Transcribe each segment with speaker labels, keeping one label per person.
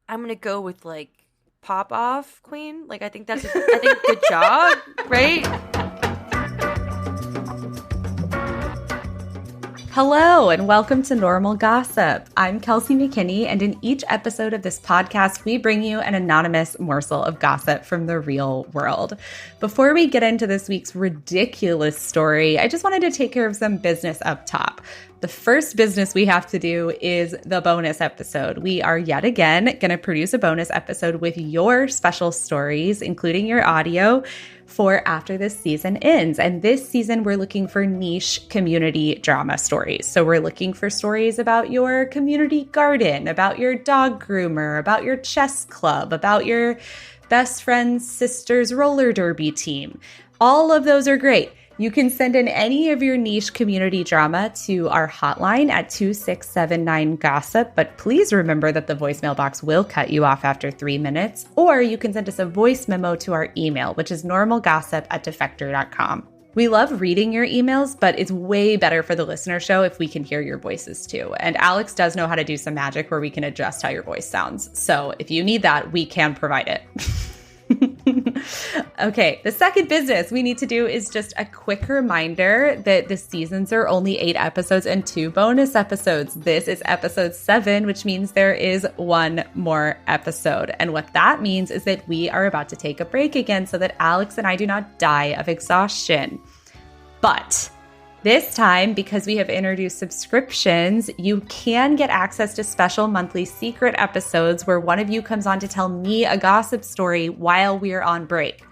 Speaker 1: I'm gonna go with like pop off queen. Like I think good job, right?
Speaker 2: Hello, and welcome to Normal Gossip. I'm Kelsey McKinney, and in each episode of this podcast, we bring you an anonymous morsel of gossip from the real world. Before we get into this week's ridiculous story, I just wanted to take care of some business up top. The first business we have to do is the bonus episode. We are yet again going to produce a bonus episode with your special stories, including your audio, for after this season ends. And this season, we're looking for niche community drama stories. So we're looking for stories about your community garden, about your dog groomer, about your chess club, about your best friend's sister's roller derby team. All of those are great. You can send in any of your niche community drama to our hotline at 2679-GOSSIP, but please remember that the voicemail box will cut you off after 3 minutes, or you can send us a voice memo to our email, which is normalgossip@defector.com. We love reading your emails, but it's way better for the listener show if we can hear your voices too. And Alex does know how to do some magic where we can adjust how your voice sounds. So if you need that, we can provide it. Okay, the second business we need to do is just a quick reminder that the seasons are only 8 episodes and 2 bonus episodes. This is episode 7, which means there is 1 more episode. And what that means is that we are about to take a break again so that Alex and I do not die of exhaustion. But this time, because we have introduced subscriptions, you can get access to special monthly secret episodes where one of you comes on to tell me a gossip story while we're on break.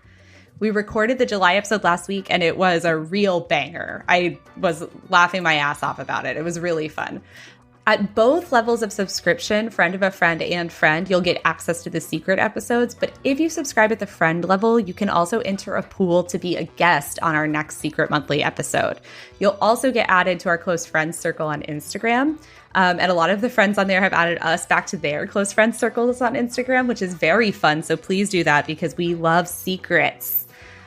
Speaker 2: We recorded the July episode last week, and it was a real banger. I was laughing my ass off about it. It was really fun. At both levels of subscription, friend of a friend and friend, you'll get access to the secret episodes. But if you subscribe at the friend level, you can also enter a pool to be a guest on our next secret monthly episode. You'll also get added to our close friends circle on Instagram. And a lot of the friends on there have added us back to their close friends circles on Instagram, which is very fun. So please do that because we love secrets.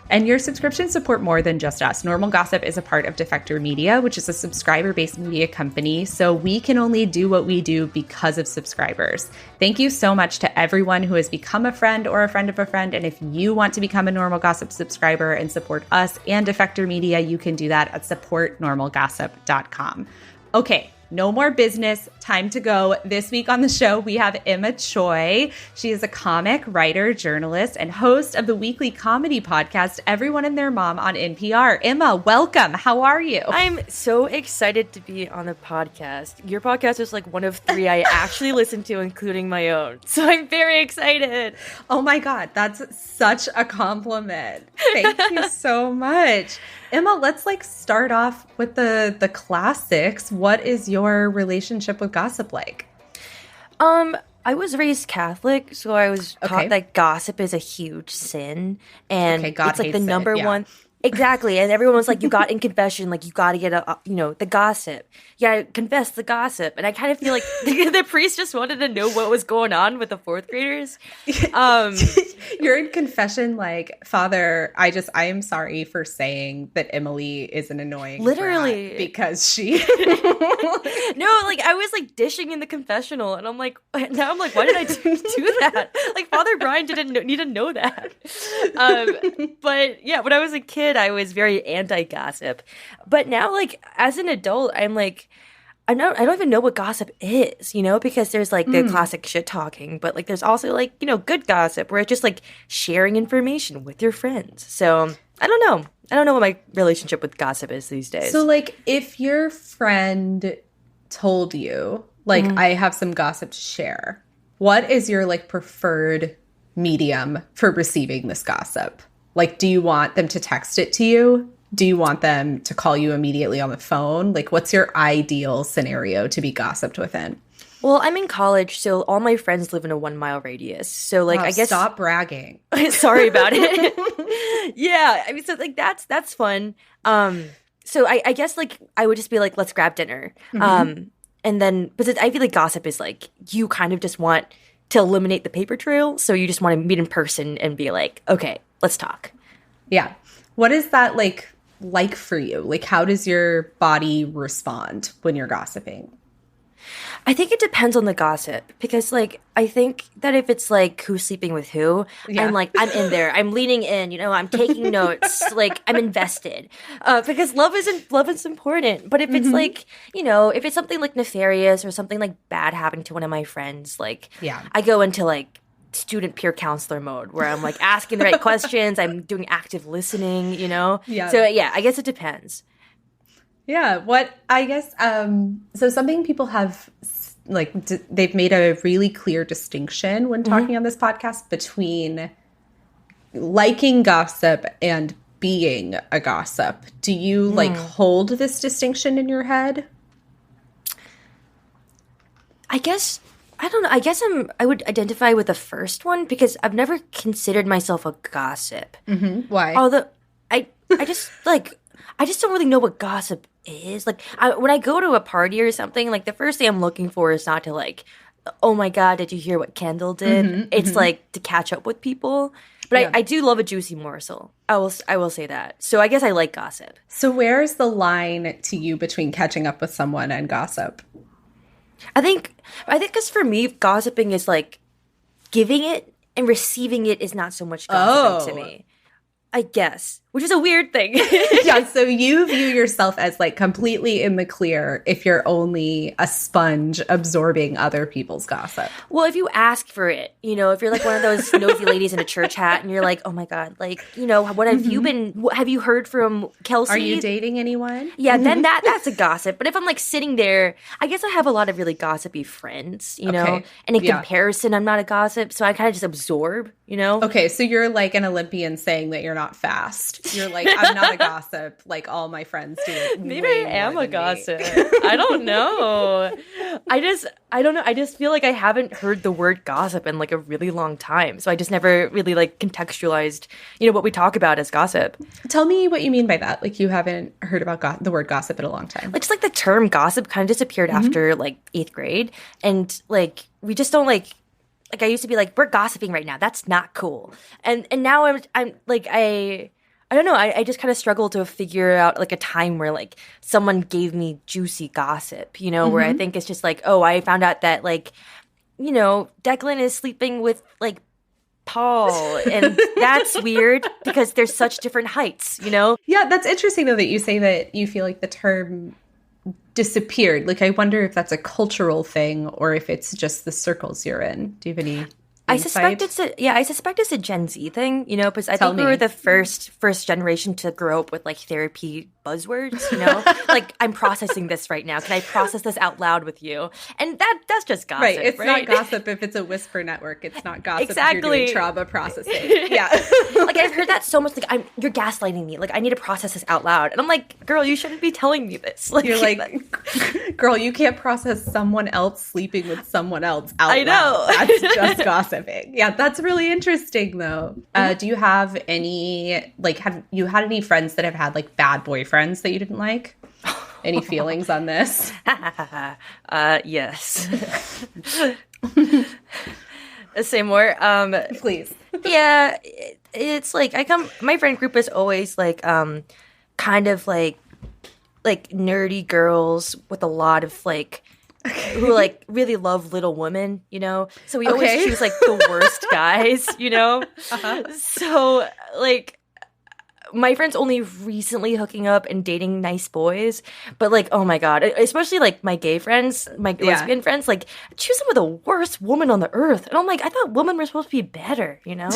Speaker 2: And your subscriptions support more than just us. Normal Gossip is a part of Defector Media, which is a subscriber-based media company. So we can only do what we do because of subscribers. Thank you so much to everyone who has become a friend or a friend of a friend. And if you want to become a Normal Gossip subscriber and support us and Defector Media, you can do that at supportnormalgossip.com. Okay. No more business. Time to go. This week on the show, we have Emma Choi. She is a comic, writer, journalist, and host of the weekly comedy podcast, Everyone and Their Mom on NPR. Emma, welcome. How are you?
Speaker 1: I'm so excited to be on the podcast. Your podcast is like one of 3 I actually listen to, including my own. So I'm very excited.
Speaker 2: Oh my God, that's such a compliment. Thank you so much. Emma, let's start off with the classics. What is your relationship with gossip like?
Speaker 1: I was raised Catholic, so I was taught that gossip is a huge sin, and
Speaker 2: God
Speaker 1: it's like the
Speaker 2: hates
Speaker 1: number
Speaker 2: it, yeah.
Speaker 1: one. Exactly, and everyone was like, "You got in confession, like you got to get the gossip. You got to confess the gossip." And I kind of feel like the priest just wanted to know what was going on with the 4th graders.
Speaker 2: You're in confession, like, Father, I am sorry for saying that Emily is an annoying
Speaker 1: Literally
Speaker 2: brat because she.
Speaker 1: No, like I was like dishing in the confessional, and I'm like, why did I do that? Like Father Brian didn't need to know that. But yeah, when I was a kid, I was very anti-gossip. But now, like as an adult, I'm like, I don't even know what gossip is, because there's like the classic shit talking, but like there's also like, good gossip where it's just like sharing information with your friends. So I don't know. I don't know what my relationship with gossip is these days.
Speaker 2: So like if your friend told you, like, I have some gossip to share, what is your like preferred medium for receiving this gossip? Like, do you want them to text it to you? Do you want them to call you immediately on the phone? Like, what's your ideal scenario to be gossiped within?
Speaker 1: Well, I'm in college, so all my friends live in a 1-mile radius. So, like, I guess
Speaker 2: stop bragging.
Speaker 1: Sorry about it. Yeah, I mean, so like that's fun. So I guess like I would just be like, let's grab dinner. And then, but I feel like gossip is like you kind of just want to eliminate the paper trail, so you just want to meet in person and be like, okay, let's talk.
Speaker 2: Yeah. What is that like for you? Like, how does your body respond when you're gossiping?
Speaker 1: I think it depends on the gossip because, like, I think that if it's like who's sleeping with who, I'm like, I'm in there, I'm leaning in, you know, I'm taking notes, like, I'm invested, because love is important. But if it's like, you know, if it's something like nefarious or something like bad happening to one of my friends, like, I go into like student peer counselor mode where I'm like asking the right questions, I'm doing active listening, you know. So yeah, I guess it depends.
Speaker 2: Yeah, what I guess, so something people have, like, they've made a really clear distinction when talking on this podcast between liking gossip and being a gossip. Do you, like, hold this distinction in your head?
Speaker 1: I guess, I don't know, I guess I would identify with the first one because I've never considered myself a gossip.
Speaker 2: Why?
Speaker 1: Although, I just, like, I just don't really know what gossip is. Like, when I go to a party or something, like, the first thing I'm looking for is not to, like, oh my God, did you hear what Kendall did? It's, like, to catch up with people. But I do love a juicy morsel. I will say that. So I guess I like gossip.
Speaker 2: So where's the line to you between catching up with someone and gossip?
Speaker 1: I think because for me, gossiping is, like, giving it and receiving it is not so much gossiping to me. I guess, which is a weird thing.
Speaker 2: Yeah, so you view yourself as, like, completely in the clear if you're only a sponge absorbing other people's gossip.
Speaker 1: Well, if you ask for it, you know, if you're like one of those nosy ladies in a church hat and you're like, oh my God, like, you know, what have you been, have you heard from Kelsey?
Speaker 2: Are you dating anyone?
Speaker 1: Yeah, then that's a gossip. But if I'm like sitting there, I guess I have a lot of really gossipy friends, you know, and in comparison, I'm not a gossip. So I kind of just absorb, you know?
Speaker 2: Okay, so you're like an Olympian saying that you're not fast. You're like, I'm not a gossip. Like, all my friends do it.
Speaker 1: Maybe I am a gossip. I don't know. I don't know. I just feel like I haven't heard the word gossip in like a really long time. So I just never really like contextualized, you know, what we talk about as gossip.
Speaker 2: Tell me what you mean by that. Like, you haven't heard about the word gossip in a long time.
Speaker 1: Like, just like the term gossip kind of disappeared after like 8th grade. And like, we just don't like I used to be like, we're gossiping right now. That's not cool. And now I'm like, I don't know. I just kind of struggle to figure out like a time where like someone gave me juicy gossip, you know, where I think it's just like, oh, I found out that like, you know, Declan is sleeping with like Paul, and that's weird because there's such different heights, you know?
Speaker 2: Yeah, that's interesting though that you say that you feel like the term disappeared. Like, I wonder if that's a cultural thing or if it's just the circles you're in. Do you have any
Speaker 1: I suspect it's a Gen Z thing, you know, because I think we were the first generation to grow up with like therapy buzzwords, you know? Like, I'm processing this right now. Can I process this out loud with you? And that's just gossip,
Speaker 2: right? It's
Speaker 1: right?
Speaker 2: not gossip if it's a whisper network. It's not gossip if you're doing trauma processing. Yeah.
Speaker 1: Like, I've heard that so much. Like, you're gaslighting me. Like, I need to process this out loud. And I'm like, girl, you shouldn't be telling me this. Like,
Speaker 2: you're like, girl, you can't process someone else sleeping with someone else out loud. I know. That's just gossiping. Yeah, that's really interesting, though. Do you have any, like, have you had any friends that have had, like, bad boyfriends that you didn't like? Any feelings on this?
Speaker 1: Yes. Say more.
Speaker 2: Please.
Speaker 1: Yeah, it's like, my friend group is always, like, kind of, like nerdy girls with a lot of, like, who like really love Little Women, you know? So we always choose like the worst guys, you know? So like my friend's only recently hooking up and dating nice boys, but like, oh my God, especially like my gay friends, my lesbian friends, like choose some of the worst woman on the earth. And I'm like, I thought women were supposed to be better, you know?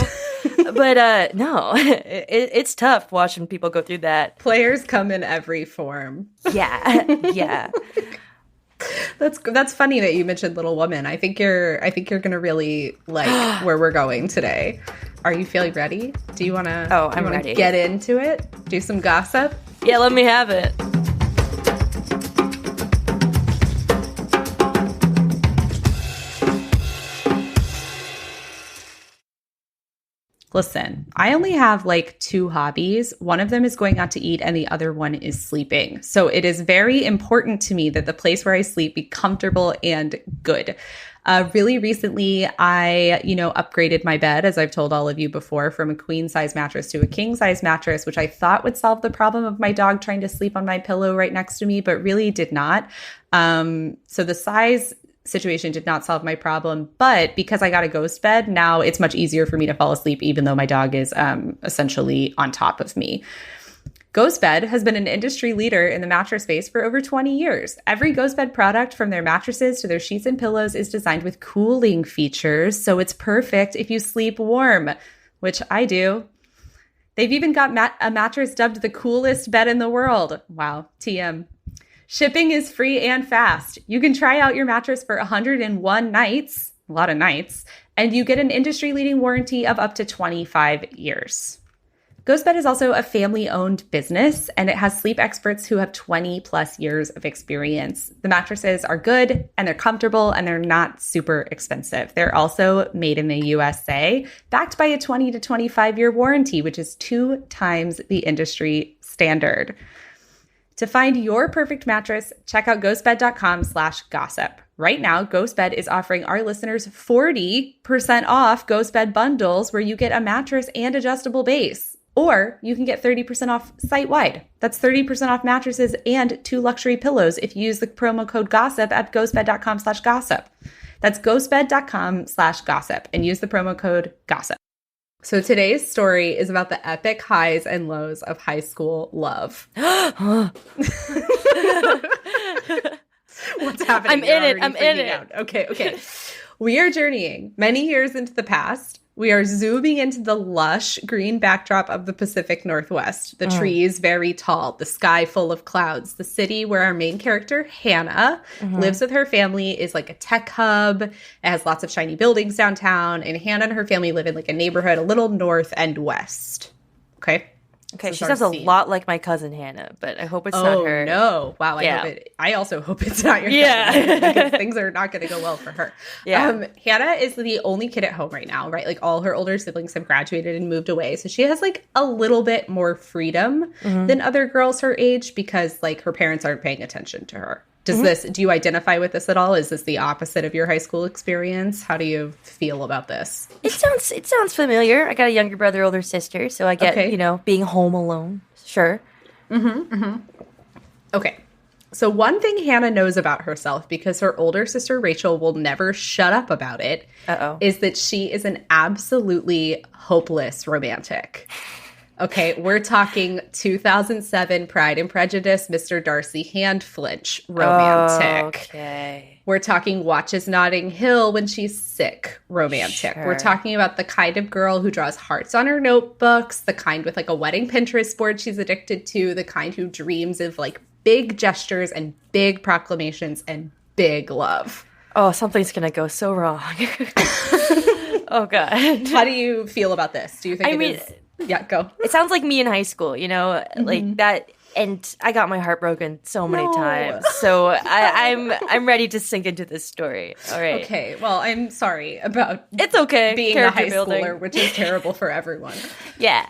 Speaker 1: But no, it's tough watching people go through that.
Speaker 2: Players come in every form.
Speaker 1: Yeah.
Speaker 2: That's funny that you mentioned Little Woman. I think you're gonna really like where we're going today. Are you feeling ready? Do you wanna?
Speaker 1: Oh, I'm ready.
Speaker 2: Get into it. Do some gossip.
Speaker 1: Yeah, let me have it.
Speaker 2: Listen, I only have like 2 hobbies. One of them is going out to eat and the other one is sleeping. So it is very important to me that the place where I sleep be comfortable and good. Really recently, I, upgraded my bed, as I've told all of you before, from a queen size mattress to a king size mattress, which I thought would solve the problem of my dog trying to sleep on my pillow right next to me, but really did not. So the size situation did not solve my problem, but because I got a ghost bed, now it's much easier for me to fall asleep, even though my dog is essentially on top of me. Ghost Bed has been an industry leader in the mattress space for over 20 years. Every Ghost Bed product, from their mattresses to their sheets and pillows, is designed with cooling features, so it's perfect if you sleep warm, which I do. They've even got a mattress dubbed the coolest bed in the world. Wow, TM. Shipping is free and fast. You can try out your mattress for 101 nights, a lot of nights, and you get an industry-leading warranty of up to 25 years. GhostBed is also a family-owned business, and it has sleep experts who have 20 plus years of experience. The mattresses are good, and they're comfortable, and they're not super expensive. They're also made in the USA, backed by a 20 to 25-year warranty, which is 2 times the industry standard. To find your perfect mattress, check out ghostbed.com/gossip. Right now, GhostBed is offering our listeners 40% off GhostBed bundles where you get a mattress and adjustable base. Or you can get 30% off site-wide. That's 30% off mattresses and 2 luxury pillows if you use the promo code GOSSIP at ghostbed.com/gossip. That's ghostbed.com/gossip and use the promo code GOSSIP. So today's story is about the epic highs and lows of high school love. What's happening?
Speaker 1: I'm in it. I'm in it.
Speaker 2: Out. Okay. We are journeying many years into the past. We are zooming into the lush green backdrop of the Pacific Northwest. The trees very tall, the sky full of clouds. The city where our main character, Hannah, lives with her family is like a tech hub. It has lots of shiny buildings downtown. And Hannah and her family live in like a neighborhood a little north and west. Okay?
Speaker 1: Okay, she sounds a lot like my cousin Hannah, but I hope it's not her.
Speaker 2: Oh, no. Wow, I also hope it's not your cousin, because things are not going to go well for her.
Speaker 1: Yeah.
Speaker 2: Hannah is the only kid at home right now, right? Like, all her older siblings have graduated and moved away. So she has, like, a little bit more freedom than other girls her age because, like, her parents aren't paying attention to her. Do you identify with this at all? Is this the opposite of your high school experience? How do you feel about this?
Speaker 1: It sounds familiar. I got a younger brother, older sister, so I get, being home alone. Sure.
Speaker 2: Okay. So one thing Hannah knows about herself, because her older sister Rachel will never shut up about it, is that she is an absolutely hopeless romantic. Okay, we're talking 2007 Pride and Prejudice, Mr. Darcy hand flinch romantic.
Speaker 1: Okay.
Speaker 2: We're talking watches Notting Hill when she's sick romantic.
Speaker 1: Sure.
Speaker 2: We're talking about the kind of girl who draws hearts on her notebooks, the kind with like a wedding Pinterest board she's addicted to, the kind who dreams of like big gestures and big proclamations and big love.
Speaker 1: Oh, something's going to go so wrong. Oh, God.
Speaker 2: How do you feel about this? Do you think is... Yeah, go.
Speaker 1: It sounds like me in high school, like that. And I got my heart broken so many times. So I'm ready to sink into this story. All right.
Speaker 2: Okay. Well, I'm sorry about
Speaker 1: it's okay
Speaker 2: being a high schooler, which is terrible for everyone.
Speaker 1: Yeah.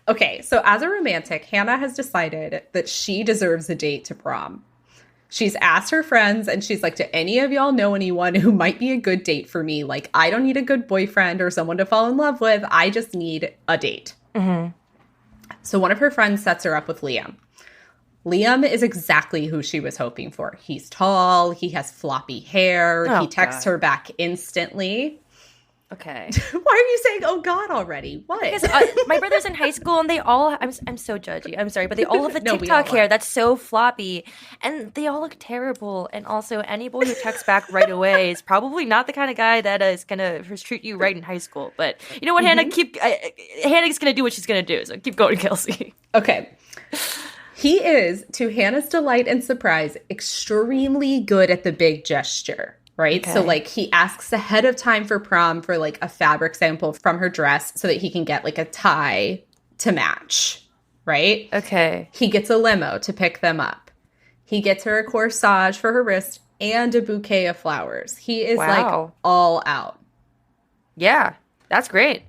Speaker 2: Okay. So as a romantic, Hannah has decided that she deserves a date to prom. She's asked her friends and she's like, do any of y'all know anyone who might be a good date for me? Like, I don't need a good boyfriend or someone to fall in love with. I just need a date. So one of her friends sets her up with Liam. Liam is exactly who she was hoping for. He's tall. He has floppy hair. He texts her back instantly.
Speaker 1: Okay.
Speaker 2: Why are you saying, oh, God, already? What?
Speaker 1: Because my brother's in high school, and they all, I'm so judgy. I'm sorry, but they all have the TikTok hair that's so floppy, and they all look terrible. And also, any boy who texts back right away is probably not the kind of guy that is going to treat you right in high school. But you know what, Hannah? Hannah's going to do what she's going to do, so keep going, Kelsey.
Speaker 2: Okay. He is, to Hannah's delight and surprise, extremely good at the big gesture. Right? Okay. So, like, he asks ahead of time for prom for, like, a fabric sample from her dress so that he can get, like, a tie to match. Right?
Speaker 1: Okay.
Speaker 2: He gets a limo to pick them up. He gets her a corsage for her wrist and a bouquet of flowers. He is, like, all out.
Speaker 1: Yeah. That's great.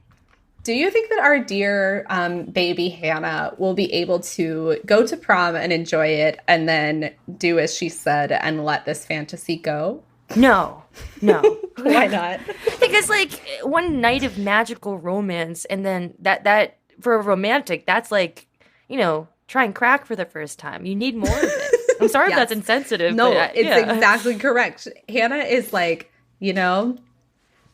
Speaker 2: Do you think that our dear baby Hannah will be able to go to prom and enjoy it and then do as she said and let this fantasy go?
Speaker 1: No.
Speaker 2: Why not?
Speaker 1: Because like one night of magical romance and then that for a romantic, that's like, you know, try and crack for the first time. You need more of it. I'm sorry if that's insensitive.
Speaker 2: No,
Speaker 1: but
Speaker 2: it's exactly correct. Hannah is like, you know,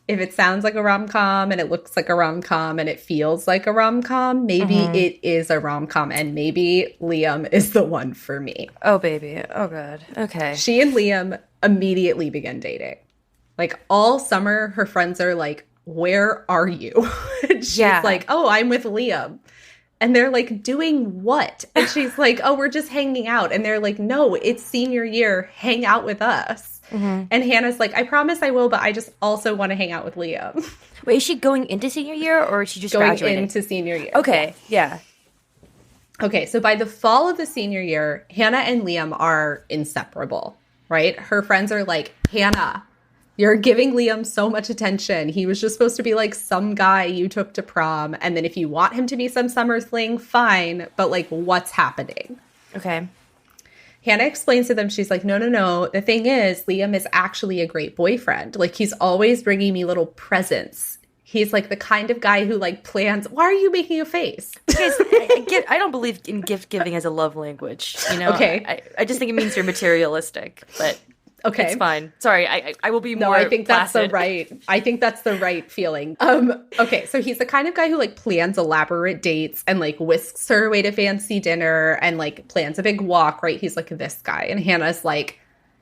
Speaker 2: if it sounds like a rom-com and it looks like a rom-com and it feels like a rom-com, maybe it is a rom-com and maybe Liam is the one for me.
Speaker 1: Oh, baby. Oh, God. Okay.
Speaker 2: She and Liam immediately begin dating. Like all summer, her friends are like, where are you? And she's like, oh, I'm with Liam. And they're like, doing what? And she's like, oh, we're just hanging out. And they're like, no, it's senior year. Hang out with us. And Hannah's like, I promise I will, but I just also want to hang out with Liam.
Speaker 1: Wait, is she going into senior year or is she just
Speaker 2: going
Speaker 1: graduating?
Speaker 2: into senior year?
Speaker 1: Okay, yeah.
Speaker 2: Okay, so by the fall of the senior year, Hannah and Liam are inseparable, right? Her friends are like, Hannah, you're giving Liam so much attention. He was just supposed to be like some guy you took to prom. And then if you want him to be some summer fling, fine. But like, what's happening?
Speaker 1: Okay.
Speaker 2: Hannah explains to them, she's like, no. The thing is, Liam is actually a great boyfriend. Like, he's always bringing me little presents. He's like the kind of guy who like plans. Why are you making a face?
Speaker 1: Because I don't believe in gift giving as a love language. You know,
Speaker 2: Okay.
Speaker 1: I just think it means you're materialistic, but
Speaker 2: okay,
Speaker 1: it's fine. Sorry, I will be more.
Speaker 2: No, I think that's
Speaker 1: placid.
Speaker 2: the right feeling. Okay, so he's the kind of guy who like plans elaborate dates and like whisks her away to fancy dinner and like plans a big walk, right? He's like this guy. And Hannah's like,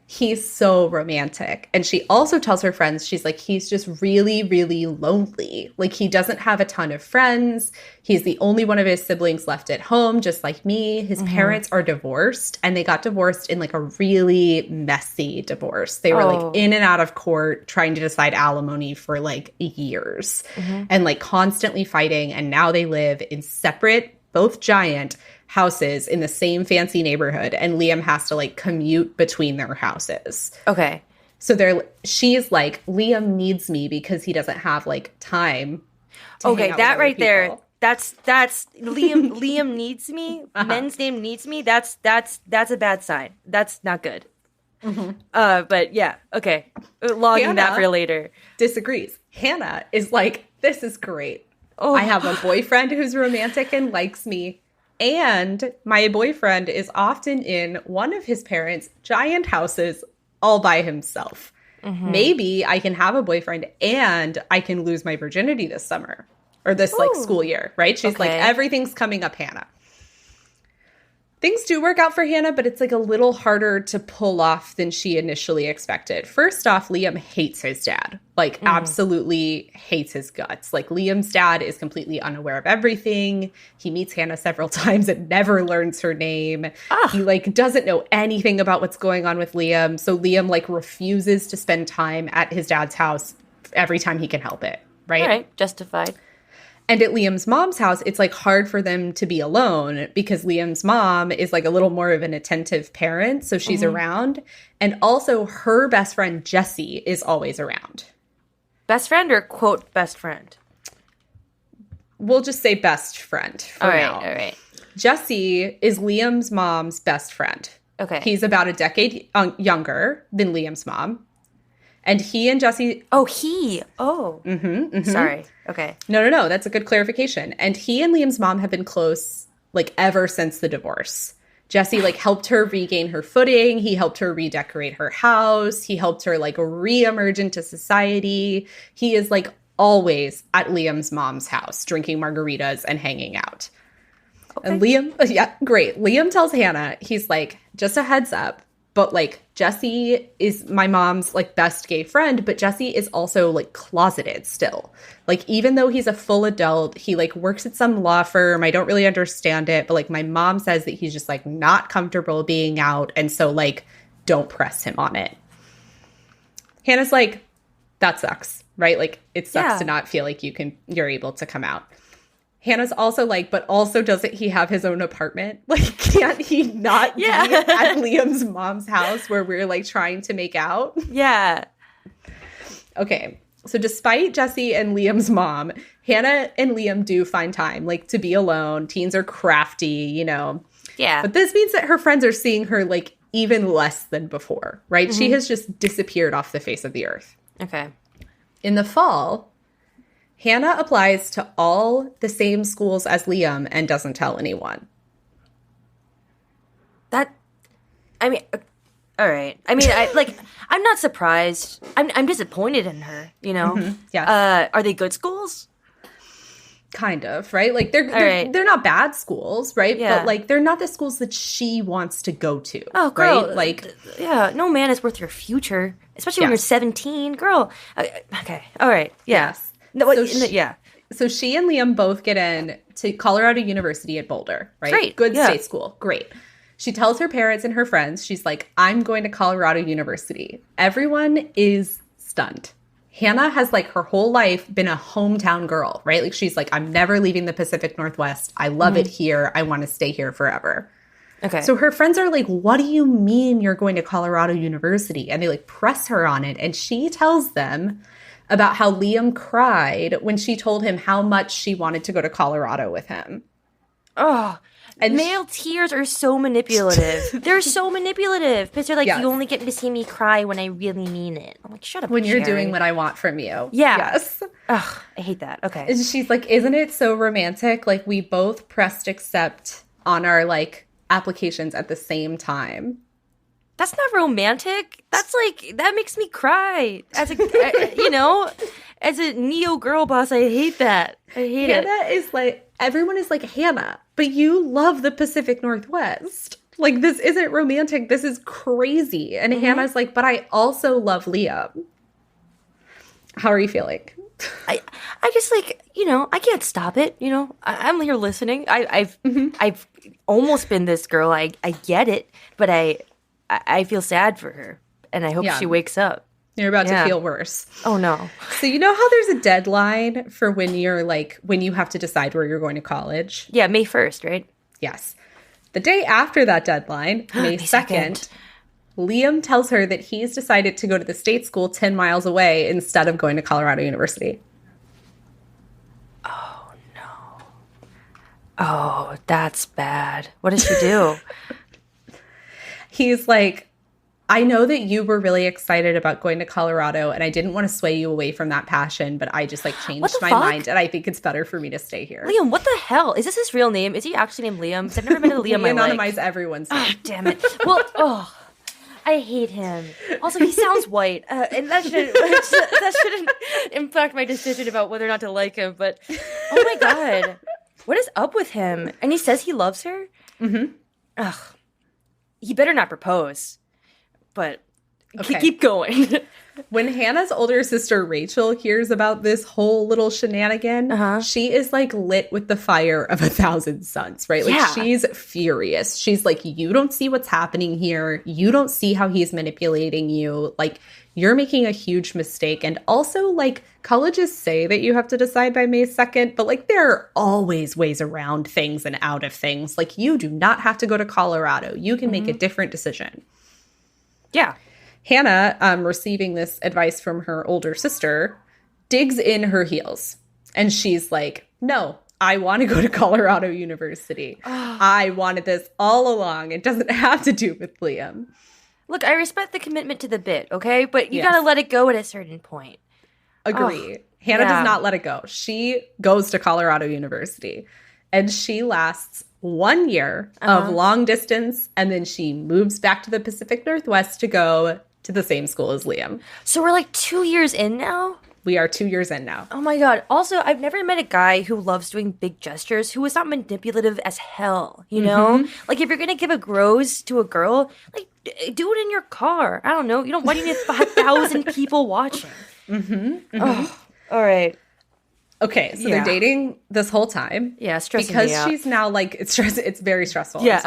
Speaker 2: he's so romantic. And she also tells her friends, she's like, he's just really, really lonely. Like, he doesn't have a ton of friends. He's the only one of his siblings left at home, just like me. His parents are divorced, and they got divorced in like a really messy divorce. They were like in and out of court trying to decide alimony for like years and like constantly fighting. And now they live in separate, both giant houses in the same fancy neighborhood, and Liam has to like commute between their houses.
Speaker 1: Okay.
Speaker 2: So she's like, Liam needs me because he doesn't have like time to hang out
Speaker 1: that
Speaker 2: with
Speaker 1: right
Speaker 2: other
Speaker 1: there.
Speaker 2: people.
Speaker 1: That's Liam needs me. Men's name needs me. That's a bad sign. That's not good. But yeah, okay. Logging that for later.
Speaker 2: Disagrees. Hannah is like, this is great. I have a boyfriend who's romantic and likes me. And my boyfriend is often in one of his parents' giant houses all by himself. Maybe I can have a boyfriend and I can lose my virginity this summer or this like school year, right? She's like, everything's coming up, Hannah. Things do work out for Hannah, but it's like a little harder to pull off than she initially expected. First off, Liam hates his dad, like absolutely hates his guts. Like Liam's dad is completely unaware of everything. He meets Hannah several times and never learns her name. He like doesn't know anything about what's going on with Liam. So Liam like refuses to spend time at his dad's house every time he can help it, right?
Speaker 1: All right, justified.
Speaker 2: And at Liam's mom's house, it's like hard for them to be alone because Liam's mom is like a little more of an attentive parent. So she's around. And also her best friend, Jessie, is always around.
Speaker 1: Best friend or quote best friend?
Speaker 2: We'll just say best friend for now.
Speaker 1: All right.
Speaker 2: Jessie is Liam's mom's best friend.
Speaker 1: Okay.
Speaker 2: He's about a decade younger than Liam's mom. And he and Jessie...
Speaker 1: Sorry. Okay.
Speaker 2: No. That's a good clarification. And he and Liam's mom have been close, like, ever since the divorce. Jessie, like, helped her regain her footing. He helped her redecorate her house. He helped her, like, reemerge into society. He is, like, always at Liam's mom's house, drinking margaritas and hanging out. Okay. And Liam... Yeah, great. Liam tells Hannah, he's like, just a heads up. But, like, Jessie is my mom's, like, best gay friend, but Jessie is also, like, closeted still. Like, even though he's a full adult, he, like, works at some law firm. I don't really understand it, but, like, my mom says that he's just, like, not comfortable being out, and so, like, don't press him on it. Hannah's like, that sucks, right? Like, it sucks to not feel like you're able to come out. Hannah's also like, but also doesn't he have his own apartment? Like, can't he not be at Liam's mom's house where we're like trying to make out?
Speaker 1: Yeah.
Speaker 2: Okay. So despite Jesse and Liam's mom, Hannah and Liam do find time, like, to be alone. Teens are crafty, you know.
Speaker 1: Yeah.
Speaker 2: But this means that her friends are seeing her, like, even less than before, right? She has just disappeared off the face of the earth.
Speaker 1: Okay.
Speaker 2: In the fall, Hannah applies to all the same schools as Liam and doesn't tell anyone.
Speaker 1: I mean, all right. I mean, I'm not surprised. I'm disappointed in her, you know?
Speaker 2: Mm-hmm. Yes.
Speaker 1: Are they good schools?
Speaker 2: Kind of, right? Like, they're not bad schools, right?
Speaker 1: Yeah.
Speaker 2: But, like, they're not the schools that she wants to go to.
Speaker 1: Oh, girl.
Speaker 2: Right? Like,
Speaker 1: yeah, no man is worth your future, especially when you're
Speaker 2: Yes.
Speaker 1: 17. Girl. Okay. All right. Yeah.
Speaker 2: Yes.
Speaker 1: No,
Speaker 2: So So she and Liam both get in to Colorado University at Boulder, right?
Speaker 1: Great,
Speaker 2: Good
Speaker 1: yeah.
Speaker 2: state school. Great. She tells her parents and her friends, she's like, I'm going to Colorado University. Everyone is stunned. Hannah has, like, her whole life been a hometown girl, right? Like, she's like, I'm never leaving the Pacific Northwest. I love it here. I want to stay here forever.
Speaker 1: Okay.
Speaker 2: So her friends are like, what do you mean you're going to Colorado University? And they, like, press her on it. And she tells them about how Liam cried when she told him how much she wanted to go to Colorado with him.
Speaker 1: Oh,
Speaker 2: And
Speaker 1: male tears are so manipulative. They're so manipulative because they're like,
Speaker 2: Yes.
Speaker 1: you only get to see me cry when I really mean it. I'm like, shut up.
Speaker 2: When you're
Speaker 1: Sherry.
Speaker 2: doing what I want from you.
Speaker 1: Yeah.
Speaker 2: Yes.
Speaker 1: Ugh, I hate that. Okay.
Speaker 2: And she's like, isn't it so romantic? Like, we both pressed accept on our, like, applications at the same time.
Speaker 1: That's not romantic. That's like, that makes me cry. As a, you know, as a neo girl boss, I hate that. I hate it.
Speaker 2: Hannah is like, everyone is like, Hannah, but you love the Pacific Northwest. Like, this isn't romantic. This is crazy. And Hannah's like, but I also love Liam. How are you feeling?
Speaker 1: I just like, you know, I can't stop it. You know, I'm here listening. I've almost been this girl. I get it, but I feel sad for her, and I hope
Speaker 2: Yeah.
Speaker 1: she wakes up.
Speaker 2: You're about
Speaker 1: Yeah.
Speaker 2: to feel worse.
Speaker 1: Oh no.
Speaker 2: So you know how there's a deadline for when you're like, when you have to decide where you're going to college?
Speaker 1: Yeah, May 1st, right?
Speaker 2: Yes. The day after that deadline, May 2nd, Liam tells her that he's decided to go to the state school 10 miles away instead of going to Colorado University.
Speaker 1: Oh, that's bad. What did she do?
Speaker 2: He's like, I know that you were really excited about going to Colorado and I didn't want to sway you away from that passion, but I just, like, changed
Speaker 1: the
Speaker 2: my
Speaker 1: fuck?
Speaker 2: mind and I think it's better for me to stay here.
Speaker 1: Liam, what the hell? Is this his real name? Is he actually named Liam? 'Cause I've never met a Liam
Speaker 2: We
Speaker 1: in my
Speaker 2: anonymize
Speaker 1: life.
Speaker 2: everyone's name.
Speaker 1: Ah, damn it. Well, I hate him. Also, he sounds white, and that shouldn't impact my decision about whether or not to like him. But oh my god, what is up with him? And he says he loves her.
Speaker 2: Mm-hmm.
Speaker 1: Ugh, he better not propose. But
Speaker 2: Okay.
Speaker 1: keep going.
Speaker 2: When Hannah's older sister Rachel hears about this whole little shenanigan, she is, like, lit with the fire of 1,000 suns, right? Like,
Speaker 1: Yeah.
Speaker 2: she's furious. She's like, you don't see what's happening here. You don't see how he's manipulating you. Like, you're making a huge mistake. And also, like, colleges say that you have to decide by May 2nd, but, like, there are always ways around things and out of things. Like, you do not have to go to Colorado. You can make a different decision.
Speaker 1: Yeah.
Speaker 2: Hannah, receiving this advice from her older sister, digs in her heels. And she's like, no, I want to go to Colorado University. I wanted this all along. It doesn't have to do with Liam.
Speaker 1: Look, I respect the commitment to the bit, okay? But you
Speaker 2: Yes.
Speaker 1: gotta let it go at a certain point.
Speaker 2: Agree. Hannah
Speaker 1: yeah.
Speaker 2: does not let it go. She goes to Colorado University. And she lasts 1 year of long distance. And then she moves back to the Pacific Northwest to go to the same school as Liam.
Speaker 1: So we're like 2 years in now?
Speaker 2: We are 2 years in now.
Speaker 1: Oh my god. Also, I've never met a guy who loves doing big gestures who is not manipulative as hell, you know? Like, if you're gonna give a rose to a girl, like, do it in your car. I don't know. You don't, why do you need 5,000 people watching? Oh, all right.
Speaker 2: Okay, so they're dating this whole time.
Speaker 1: Yeah, stressing
Speaker 2: because
Speaker 1: me out.
Speaker 2: she's now, like, it's very stressful.
Speaker 1: Yeah.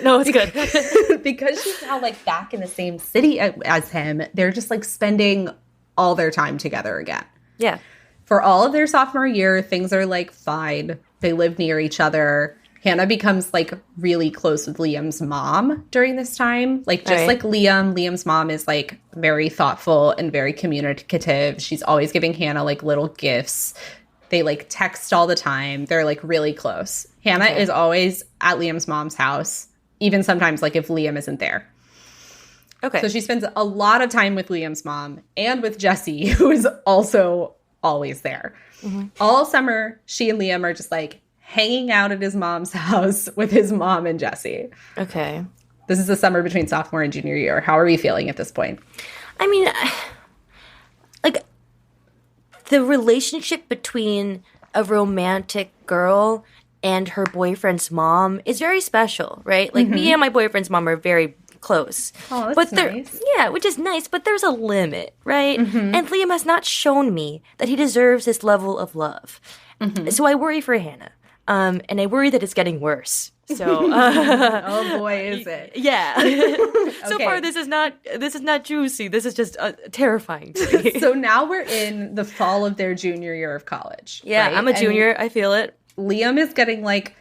Speaker 1: No, it's good.
Speaker 2: Because she's now, like, back in the same city as him, they're just, like, spending all their time together again.
Speaker 1: Yeah.
Speaker 2: For all of their sophomore year, things are, like, fine. They live near each other. Hannah becomes like really close with Liam's mom during this time. Like just
Speaker 1: Right.
Speaker 2: like Liam's mom is like very thoughtful and very communicative. She's always giving Hannah like little gifts. They like text all the time. They're like really close. Hannah
Speaker 1: Okay.
Speaker 2: is always at Liam's mom's house, even sometimes like if Liam isn't there.
Speaker 1: Okay.
Speaker 2: So she spends a lot of time with Liam's mom and with Jesse, who is also always there. All summer, she and Liam are just like hanging out at his mom's house with his mom and Jesse.
Speaker 1: Okay.
Speaker 2: This is the summer between sophomore and junior year. How are we feeling at this point?
Speaker 1: I mean, like, the relationship between a romantic girl and her boyfriend's mom is very special, right? Like, me and my boyfriend's mom are very close.
Speaker 2: Oh, that's
Speaker 1: but there,
Speaker 2: nice.
Speaker 1: yeah, which is nice, but there's a limit, right? And Liam has not shown me that he deserves this level of love. So I worry for Hannah. And I worry that it's getting worse. So,
Speaker 2: Oh boy, is it.
Speaker 1: yeah. So
Speaker 2: Okay.
Speaker 1: far, this is not juicy. This is just terrifying to me.
Speaker 2: So now we're in the fall of their junior year of college.
Speaker 1: Yeah,
Speaker 2: right?
Speaker 1: I'm a
Speaker 2: And
Speaker 1: junior. I feel it.
Speaker 2: Liam is getting like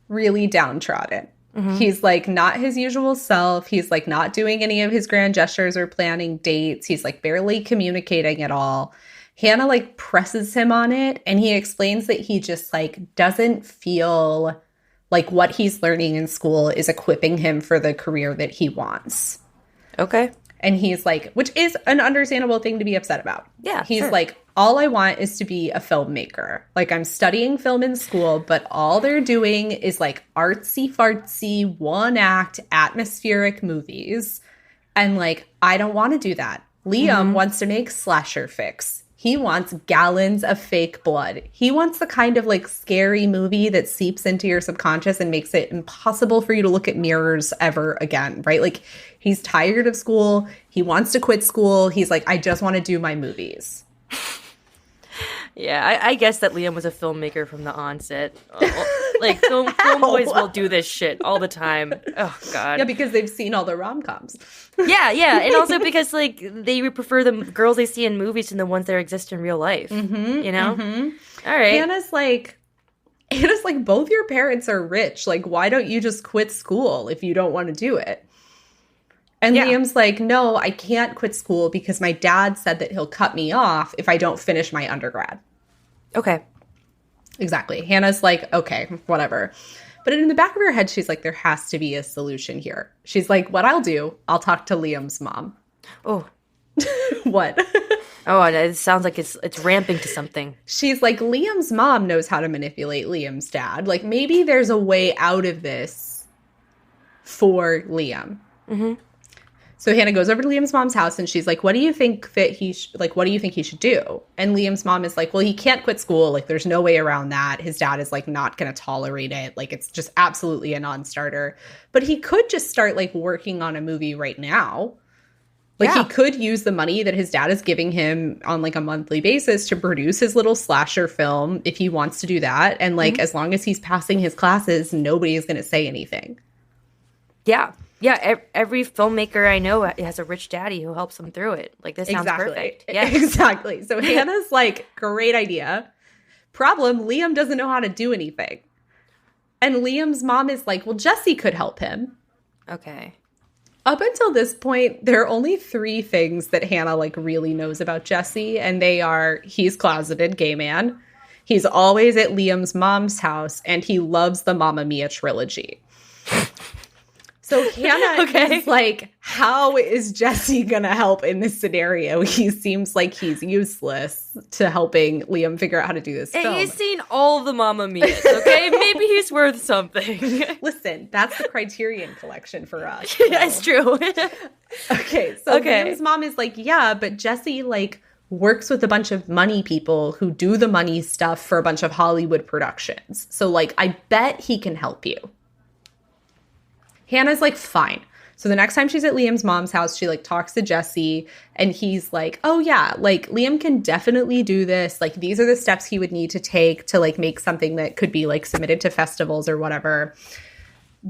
Speaker 2: really downtrodden. He's like not his usual self. He's like not doing any of his grand gestures or planning dates. He's like barely communicating at all. Hannah like presses him on it, and he explains that he just like doesn't feel like what he's learning in school is equipping him for the career that he wants.
Speaker 1: Okay.
Speaker 2: And he's like, which is an understandable thing to be upset about.
Speaker 1: Yeah,
Speaker 2: He's
Speaker 1: sure.
Speaker 2: like, all I want is to be a filmmaker. Like, I'm studying film in school, but all they're doing is like artsy fartsy, one act, atmospheric movies. And like, I don't want to do that. Liam wants to make slasher fix. He wants gallons of fake blood. He wants the kind of like scary movie that seeps into your subconscious and makes it impossible for you to look at mirrors ever again, right? Like he's tired of school. He wants to quit school. He's like, I just want to do my movies.
Speaker 1: Yeah, I guess that Liam was a filmmaker from the onset. Like film boys will do this shit all the time. Oh God.
Speaker 2: Yeah, because they've seen all the rom-coms.
Speaker 1: Yeah, and also because like they prefer the girls they see in movies to the ones that exist in real life. You know. All right.
Speaker 2: Hannah's like, both your parents are rich. Like, why don't you just quit school if you don't want to do it? And
Speaker 1: Yeah.
Speaker 2: Liam's like, no, I can't quit school because my dad said that he'll cut me off if I don't finish my undergrad.
Speaker 1: Okay.
Speaker 2: Exactly. Hannah's like, okay, whatever. But in the back of her head, she's like, there has to be a solution here. She's like, what I'll do, I'll talk to Liam's mom.
Speaker 1: Oh.
Speaker 2: What?
Speaker 1: Oh, and it sounds like it's ramping to something.
Speaker 2: She's like, Liam's mom knows how to manipulate Liam's dad. Like, maybe there's a way out of this for Liam. So Hannah goes over to Liam's mom's house and she's like, what do you think that what do you think he should do? And Liam's mom is like, well, he can't quit school. Like, there's no way around that. His dad is like not going to tolerate it. Like, it's just absolutely a non-starter. But he could just start like working on a movie right now. Like,
Speaker 1: Yeah.
Speaker 2: he could use the money that his dad is giving him on like a monthly basis to produce his little slasher film if he wants to do that. And like, as long as he's passing his classes, nobody is going to say anything.
Speaker 1: Yeah. Yeah, every filmmaker I know has a rich daddy who helps them through it. Like, this sounds perfect. Yeah.
Speaker 2: Exactly. So Hannah's like, great idea. Problem, Liam doesn't know how to do anything. And Liam's mom is like, well, Jesse could help him.
Speaker 1: Okay.
Speaker 2: Up until this point, there are only 3 things that Hannah like really knows about Jesse, and they are he's closeted gay man, he's always at Liam's mom's house, and he loves the Mamma Mia trilogy. So Hannah
Speaker 1: Okay.
Speaker 2: is like, how is Jesse gonna help in this scenario? He seems like he's useless to helping Liam figure out how to do this
Speaker 1: And
Speaker 2: film.
Speaker 1: he's seen all of the Mamma Mia's, okay? Maybe he's worth something.
Speaker 2: Listen, that's the Criterion collection for us.
Speaker 1: That's true.
Speaker 2: Okay, so
Speaker 1: Okay.
Speaker 2: Liam's mom is like, yeah, but Jesse like works with a bunch of money people who do the money stuff for a bunch of Hollywood productions. So like, I bet he can help you. Hannah's like, fine. So the next time she's at Liam's mom's house, she like talks to Jesse and he's like, oh yeah, like Liam can definitely do this. Like, these are the steps he would need to take to like make something that could be like submitted to festivals or whatever.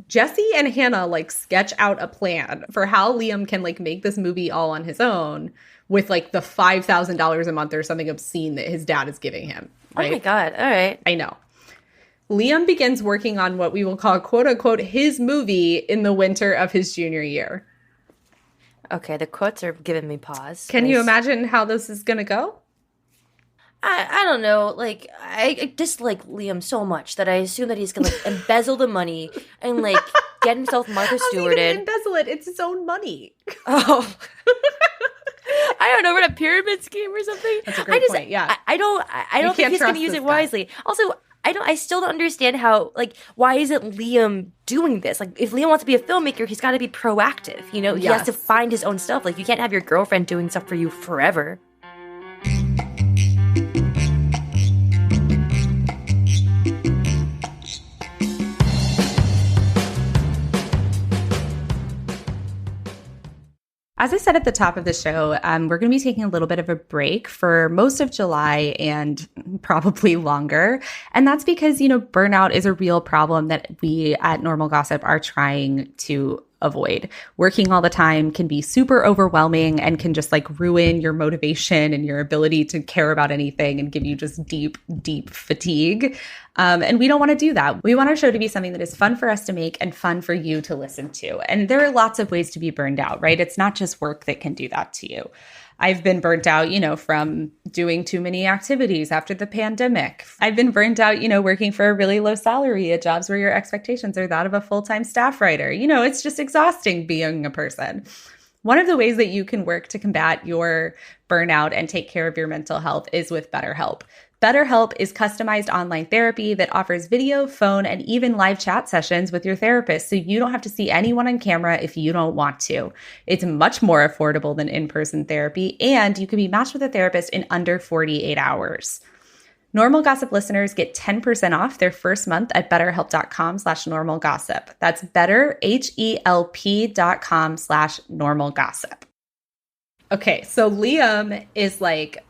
Speaker 2: Jesse and Hannah like sketch out a plan for how Liam can like make this movie all on his own with like the $5,000 a month or something obscene that his dad is giving him. Right?
Speaker 1: Oh my God. All right.
Speaker 2: I know. Liam begins working on what we will call, quote unquote, his movie in the winter of his junior year.
Speaker 1: Okay, the quotes are giving me pause.
Speaker 2: Can you imagine how this is going to go?
Speaker 1: I don't know. Like, I dislike Liam so much that I assume that he's going to like, embezzle the money and like get himself Martha Stewarted.
Speaker 2: Embezzle it. It's his own money.
Speaker 1: Oh. I don't know, run a pyramid scheme or something.
Speaker 2: That's a great point. Yeah.
Speaker 1: I don't think he's going to use it wisely. Also, I still don't understand how, like, why isn't Liam doing this? Like, if Liam wants to be a filmmaker, he's got to be proactive. You know, he has to find his own stuff. Like, you can't have your girlfriend doing stuff for you forever.
Speaker 2: As I said at the top of the show, we're going to be taking a little bit of a break for most of July and probably longer. And that's because, you know, burnout is a real problem that we at Normal Gossip are trying to avoid. Working all the time can be super overwhelming and can just like ruin your motivation and your ability to care about anything and give you just deep, deep fatigue. And we don't want to do that. We want our show to be something that is fun for us to make and fun for you to listen to. And there are lots of ways to be burned out, right? It's not just work that can do that to you. I've been burnt out, you know, from doing too many activities after the pandemic. I've been burnt out, you know, working for a really low salary at jobs where your expectations are that of a full-time staff writer. You know, it's just exhausting being a person. One of the ways that you can work to combat your burnout and take care of your mental health is with BetterHelp. BetterHelp is customized online therapy that offers video, phone, and even live chat sessions with your therapist, so you don't have to see anyone on camera if you don't want to. It's much more affordable than in-person therapy, and you can be matched with a therapist in under 48 hours. Normal Gossip listeners get 10% off their first month at betterhelp.com/normalgossip. That's betterhelp.com/normalgossip. Okay, so Liam is like,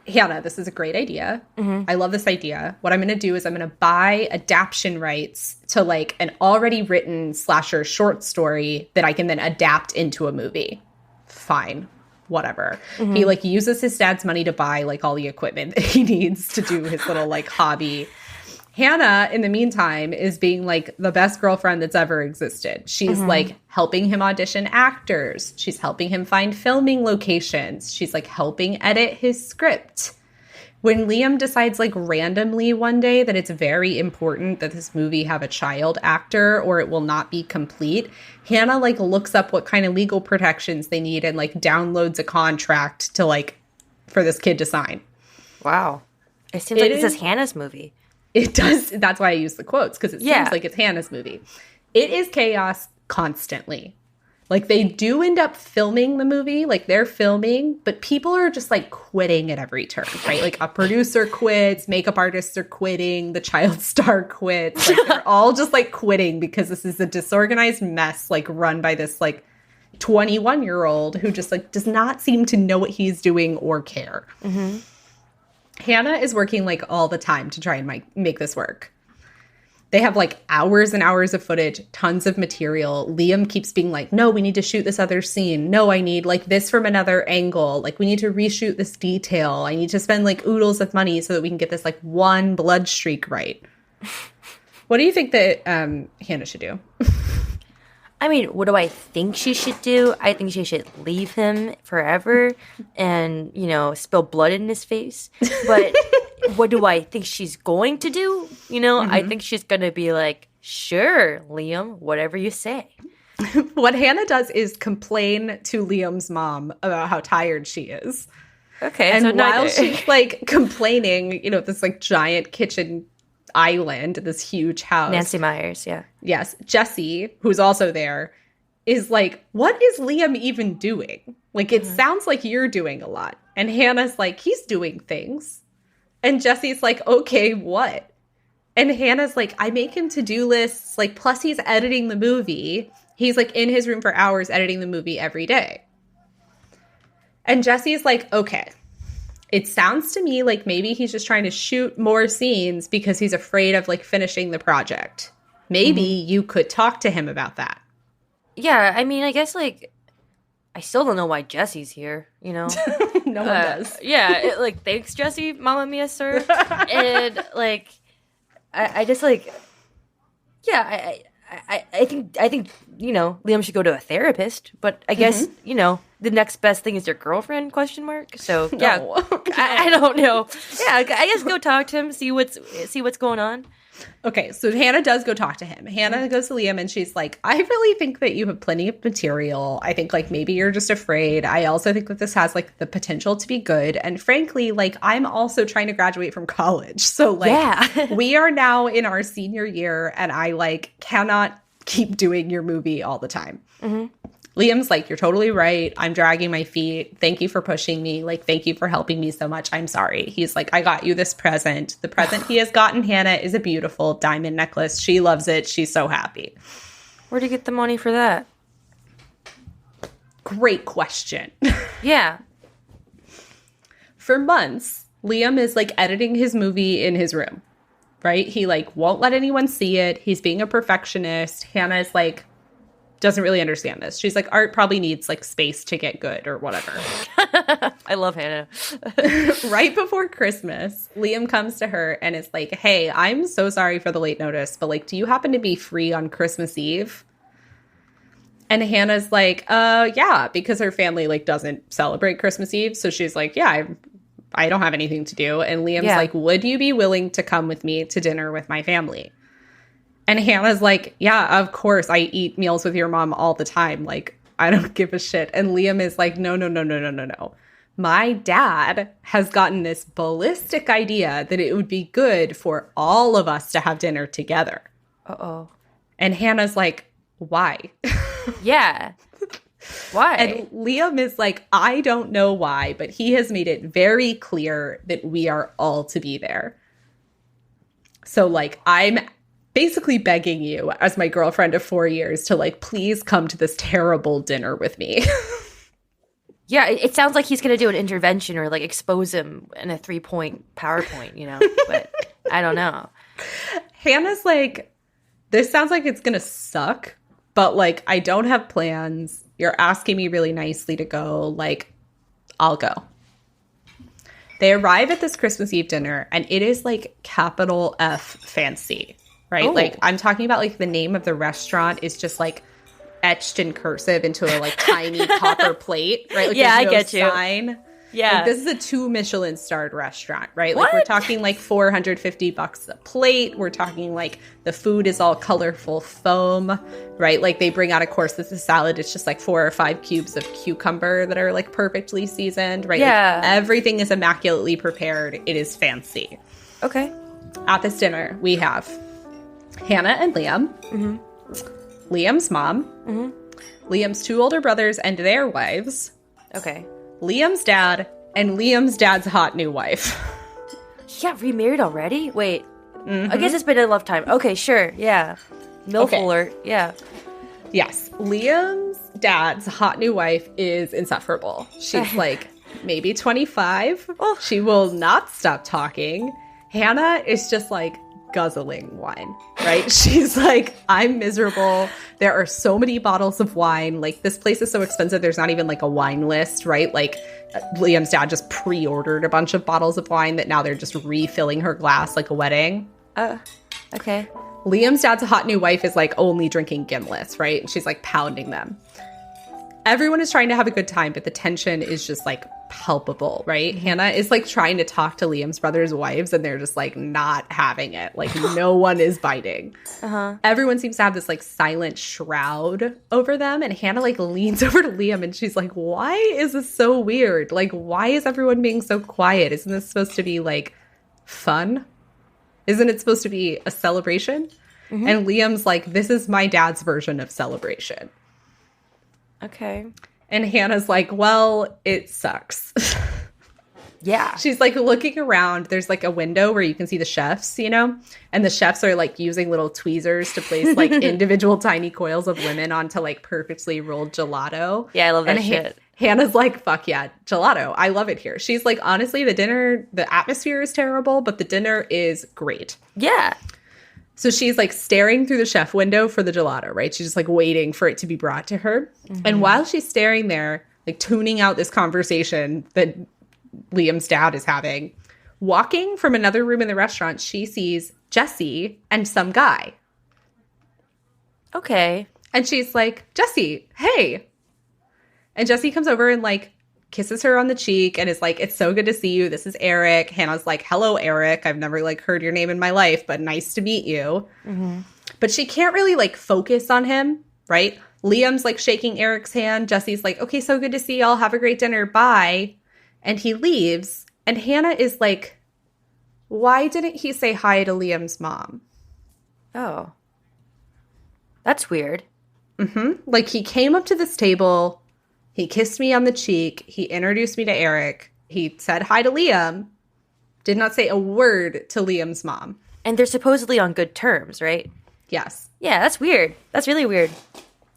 Speaker 2: Hannah, this is a great idea. Mm-hmm. I love this idea. What I'm going to do is I'm going to buy adaptation rights to like an already written slasher short story that I can then adapt into a movie. Fine. Whatever. Mm-hmm. He like uses his dad's money to buy like all the equipment that he needs to do his little like hobby. Hannah, in the meantime, is being like the best girlfriend that's ever existed. She's like helping him audition actors. She's helping him find filming locations. She's like helping edit his script. When Liam decides like randomly one day that it's very important that this movie have a child actor or it will not be complete, Hannah like looks up what kind of legal protections they need and like downloads a contract to like for this kid to sign.
Speaker 1: Wow. It seems like this is Hannah's movie.
Speaker 2: It does. That's why I use the quotes, because it seems like it's Hannah's movie. It is chaos constantly. Like, they do end up filming the movie. Like, they're filming, but people are just, like, quitting at every turn, right? Like, a producer quits, makeup artists are quitting, the child star quits. Like, they're all just, like, quitting because this is a disorganized mess, like, run by this, like, 21-year-old who just, like, does not seem to know what he's doing or care. Mm-hmm. Hannah is working, like, all the time to try and make this work. They have, like, hours and hours of footage, tons of material. Liam keeps being like, no, we need to shoot this other scene. No, I need, like, this from another angle. Like, we need to reshoot this detail. I need to spend, like, oodles of money so that we can get this, like, one blood streak right. What do you think that Hannah should do?
Speaker 1: I mean, what do I think she should do? I think she should leave him forever and, you know, spill blood in his face. But what do I think she's going to do? You know, I think she's going to be like, sure, Liam, whatever you say.
Speaker 2: What Hannah does is complain to Liam's mom about how tired she is.
Speaker 1: Okay.
Speaker 2: And
Speaker 1: so
Speaker 2: while she's, like, complaining, you know, this, like, giant kitchen island, this huge house.
Speaker 1: Nancy Myers, yeah.
Speaker 2: Yes. Jesse, who's also there, is like, what is Liam even doing? Like, it sounds like you're doing a lot. And Hannah's like, he's doing things. And Jesse's like, okay, what? And Hannah's like, I make him to-do lists, like, plus he's editing the movie. He's, like, in his room for hours editing the movie every day. And Jesse's like, okay. It sounds to me like maybe he's just trying to shoot more scenes because he's afraid of, like, finishing the project. Maybe you could talk to him about that.
Speaker 1: Yeah, I mean, I guess, like, I still don't know why Jesse's here, you know?
Speaker 2: No one does.
Speaker 1: Yeah, like, thanks, Jesse, Mamma Mia, sir. And, like, I just like, yeah, I think Liam should go to a therapist, but I guess the next best thing is your girlfriend? Question mark. So yeah, I don't know. Yeah, I guess go talk to him, see what's going on.
Speaker 2: Okay, so Hannah does go talk to him. Hannah goes to Liam and she's like, I really think that you have plenty of material. I think like maybe you're just afraid. I also think that this has like the potential to be good. And frankly, like I'm also trying to graduate from college. So like we are now in our senior year and I like cannot keep doing your movie all the time. Mm-hmm. Liam's like, you're totally right. I'm dragging my feet. Thank you for pushing me. Like, thank you for helping me so much. I'm sorry. He's like, I got you this present. The present he has gotten Hannah is a beautiful diamond necklace. She loves it. She's so happy.
Speaker 1: Where'd you get the money for that?
Speaker 2: Great question.
Speaker 1: Yeah.
Speaker 2: For months, Liam is like editing his movie in his room, right? He like won't let anyone see it. He's being a perfectionist. Hannah is like, doesn't really understand this. She's like, art probably needs like space to get good or whatever.
Speaker 1: I love Hannah.
Speaker 2: Right before Christmas, Liam comes to her and is like, hey, I'm so sorry for the late notice, but like, do you happen to be free on Christmas Eve? And Hannah's like, yeah, because her family like doesn't celebrate Christmas Eve. So she's like, yeah, I don't have anything to do. And Liam's like, would you be willing to come with me to dinner with my family? And Hannah's like, yeah, of course. I eat meals with your mom all the time. Like, I don't give a shit. And Liam is like, no. My dad has gotten this ballistic idea that it would be good for all of us to have dinner together.
Speaker 1: Uh-oh.
Speaker 2: And Hannah's like, why?
Speaker 1: Yeah. Why?
Speaker 2: And Liam is like, I don't know why, but he has made it very clear that we are all to be there. So, like, I'm basically begging you as my girlfriend of 4 years to like, please come to this terrible dinner with me.
Speaker 1: Yeah, it sounds like he's going to do an intervention or like expose him in a 3-point PowerPoint, but I don't know.
Speaker 2: Hannah's like, this sounds like it's going to suck, but like, I don't have plans. You're asking me really nicely to go. Like, I'll go. They arrive at this Christmas Eve dinner and it is like capital F fancy. Right? Oh. Like, I'm talking about, like, the name of the restaurant is just, like, etched in cursive into a, like, tiny copper plate, right? Like,
Speaker 1: yeah, I
Speaker 2: no
Speaker 1: get
Speaker 2: sign.
Speaker 1: You. Yeah.
Speaker 2: Like, this is a 2 Michelin starred restaurant, right? What? Like, we're talking, like, $450 a plate. We're talking, like, the food is all colorful foam, right? Like, they bring out, of course, this is salad. It's just, like, 4 or 5 cubes of cucumber that are, like, perfectly seasoned, right?
Speaker 1: Yeah.
Speaker 2: Like, everything is immaculately prepared. It is fancy.
Speaker 1: Okay.
Speaker 2: At this dinner, we have Hannah and Liam, mm-hmm. Liam's mom, mm-hmm. Liam's 2 older brothers and their wives,
Speaker 1: okay,
Speaker 2: Liam's dad, and Liam's dad's hot new wife.
Speaker 1: He got remarried already? Wait, I guess it's been a lifetime. Okay, sure, yeah. MILF alert, yeah.
Speaker 2: Yes, Liam's dad's hot new wife is insufferable. She's like maybe 25. Oh. She will not stop talking. Hannah is just like guzzling wine, right? She's like, I'm miserable. There are so many bottles of wine. Like, this place is so expensive. There's not even like a wine list, right? Like, Liam's dad just pre-ordered a bunch of bottles of wine that now they're just refilling her glass like a wedding.
Speaker 1: Okay.
Speaker 2: Liam's dad's hot new wife is like only drinking Gimlets, right? She's like pounding them. Everyone is trying to have a good time, but the tension is just like palpable, right? Hannah is like trying to talk to Liam's brother's wives and they're just like not having it. Like, no one is biting. Everyone seems to have this like silent shroud over them. And Hannah like leans over to Liam and she's like, why is this so weird? Like, why is everyone being so quiet? Isn't this supposed to be like fun? Isn't it supposed to be a celebration? And Liam's like, this is my dad's version of celebration.
Speaker 1: Okay.
Speaker 2: And Hannah's like, well, it sucks.
Speaker 1: Yeah.
Speaker 2: She's like looking around. There's like a window where you can see the chefs, and the chefs are like using little tweezers to place like individual tiny coils of lemon onto like perfectly rolled gelato.
Speaker 1: Yeah, I love that shit.
Speaker 2: Hannah's like, fuck yeah, gelato. I love it here. She's like, honestly, the atmosphere is terrible, but the dinner is great.
Speaker 1: Yeah.
Speaker 2: So she's like staring through the chef window for the gelato, right? She's just like waiting for it to be brought to her. And while she's staring there, like tuning out this conversation that Liam's dad is having, Walking from another room in the restaurant, she sees Jesse and some guy.
Speaker 1: Okay.
Speaker 2: And she's like, Jesse, hey. And Jesse comes over and like kisses her on the cheek and is like, it's so good to see you. This is Eric. Hannah's like, hello, Eric. I've never like heard your name in my life, but nice to meet you. Mm-hmm. But she can't really like focus on him, right? Liam's like shaking Eric's hand. Jesse's like, okay, so good to see y'all. Have a great dinner. Bye. And he leaves. And Hannah is like, why didn't he say hi to Liam's mom?
Speaker 1: Oh. That's weird.
Speaker 2: Mm-hmm. Like, he came up to this table. He kissed me on the cheek. He introduced me to Eric. He said hi to Liam. Did not say a word to Liam's mom.
Speaker 1: And they're supposedly on good terms, right?
Speaker 2: Yes.
Speaker 1: Yeah, that's weird. That's really weird.